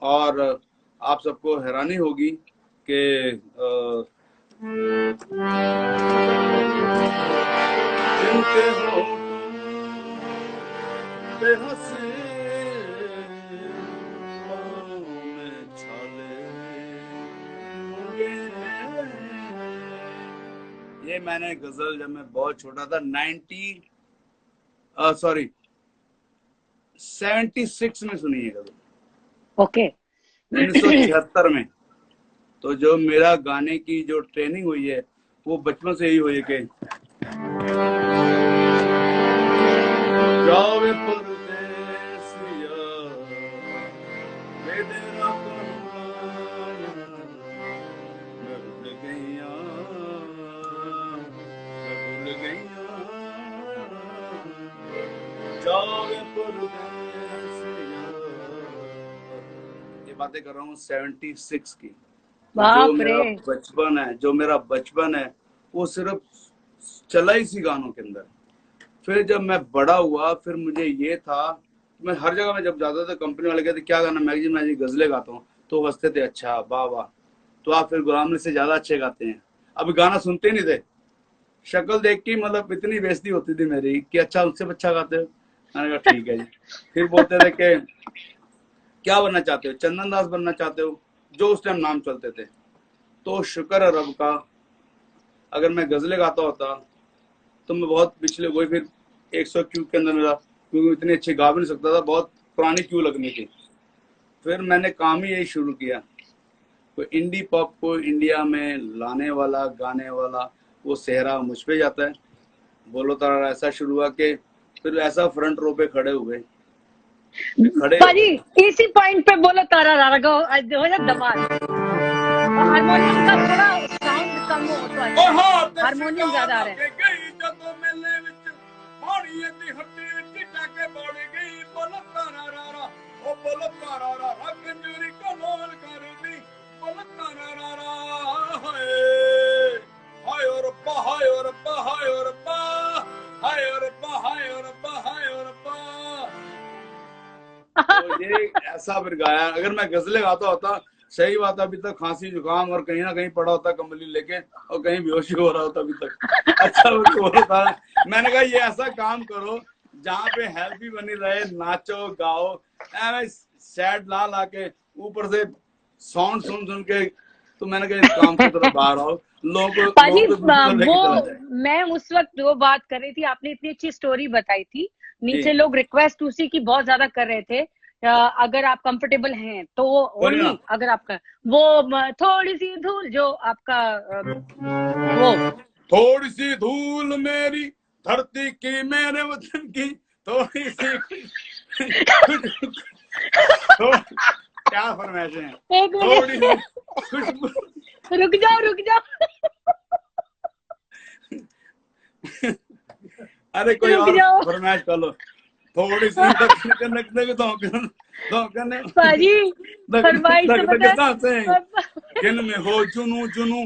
और आप सबको हैरानी होगी कि ये मैंने गजल जब मैं बहुत छोटा था 76 में सुनी है गजल। ओके 1976 में। तो जो मेरा गाने की जो ट्रेनिंग हुई है वो बचपन से ही हुई है कि जावे परदेसिया बेडेरा मैं भूल गईया जावे परदेस यार। ये बातें कर रहा हूँ 76 की। जो बाप मेरा रे। बचपन है, जो मेरा बचपन है वो सिर्फ चला ही सी गानों के अंदर। फिर जब मैं बड़ा हुआ, फिर मुझे ये था, मैं हर जगह में जब जाता था कंपनी वाले कहते क्या गाना, मैगजीन में गजलें गाता हूँ, तो हंसते थे, अच्छा वाह वाह, तो आप फिर गुलाम अली से ज्यादा अच्छे गाते हैं। अब गाना सुनते नहीं थे, शक्ल देख के मतलब इतनी बेइज्जती होती थी मेरी कि अच्छा उससे अच्छा गाते हो। मैंने कहा ठीक है जी। फिर बोलते थे कि क्या बनना चाहते हो, चंदन दास बनना चाहते हो, जो उस टाइम नाम चलते थे। तो शुक्र है रब का, अगर मैं गजलें गाता होता तो मैं बहुत पिछले वही फिर 100 क्यू के अंदर मेरा, क्योंकि इतनी अच्छी गा भी नहीं सकता था, बहुत पुरानी क्यू लगनी थी। फिर मैंने काम ही यही शुरू किया, तो इंडी पॉप को इंडिया में लाने वाला, गाने वाला, वो सेहरा मुझ पे जाता है। बोलो तारा ऐसा शुरू हुआ कि फिर ऐसा फ्रंट रो पे खड़े हुए, खड़े पाजी इसी पॉइंट पे बोलो तारा रारा का हो जाए धमाल। और हारमोनियम का थोड़ा साउंड कम हो तो अच्छा है, हारमोनियम ज्यादा आ रहा है। तो ये ऐसा फिर गाया। अगर मैं गजलें गाता होता, सही बात, अभी तक खांसी जुकाम और कहीं ना कहीं पड़ा होता कंबली लेके, और कहीं बेहोशी हो रहा होता अभी तक। अच्छा बोलता, मैंने कहा ये ऐसा काम करो जहाँ पे हेल्थ भी बनी रहे, नाचो गाओ, सैड ला ला के ऊपर से साउंड सुन सुन के। तो मैंने कहा इस काम से थोड़ा बाहर आओ, लोगों पाजी को लेके चला जाए। मैं उस वक्त वो बात कर रही थी, आपने इतनी अच्छी स्टोरी बताई थी, नीचे लोग रिक्वेस्ट उसी की बहुत ज्यादा कर रहे थे। अगर आप कंफर्टेबल हैं तो ओनली, अगर आपका वो थोड़ी सी धूल, जो आपका वो थोड़ी सी धूल मेरी धरती की, मेरे वतन की, थोड़ी सी क्या फरमाइशें हैं, थोड़ी सी खुशबू। रुक जाओ अरे कोई और फरमाइश कर लो, थोड़ी सी पाजी फरमाइश तो पता है, किन में हो जुनू जुनू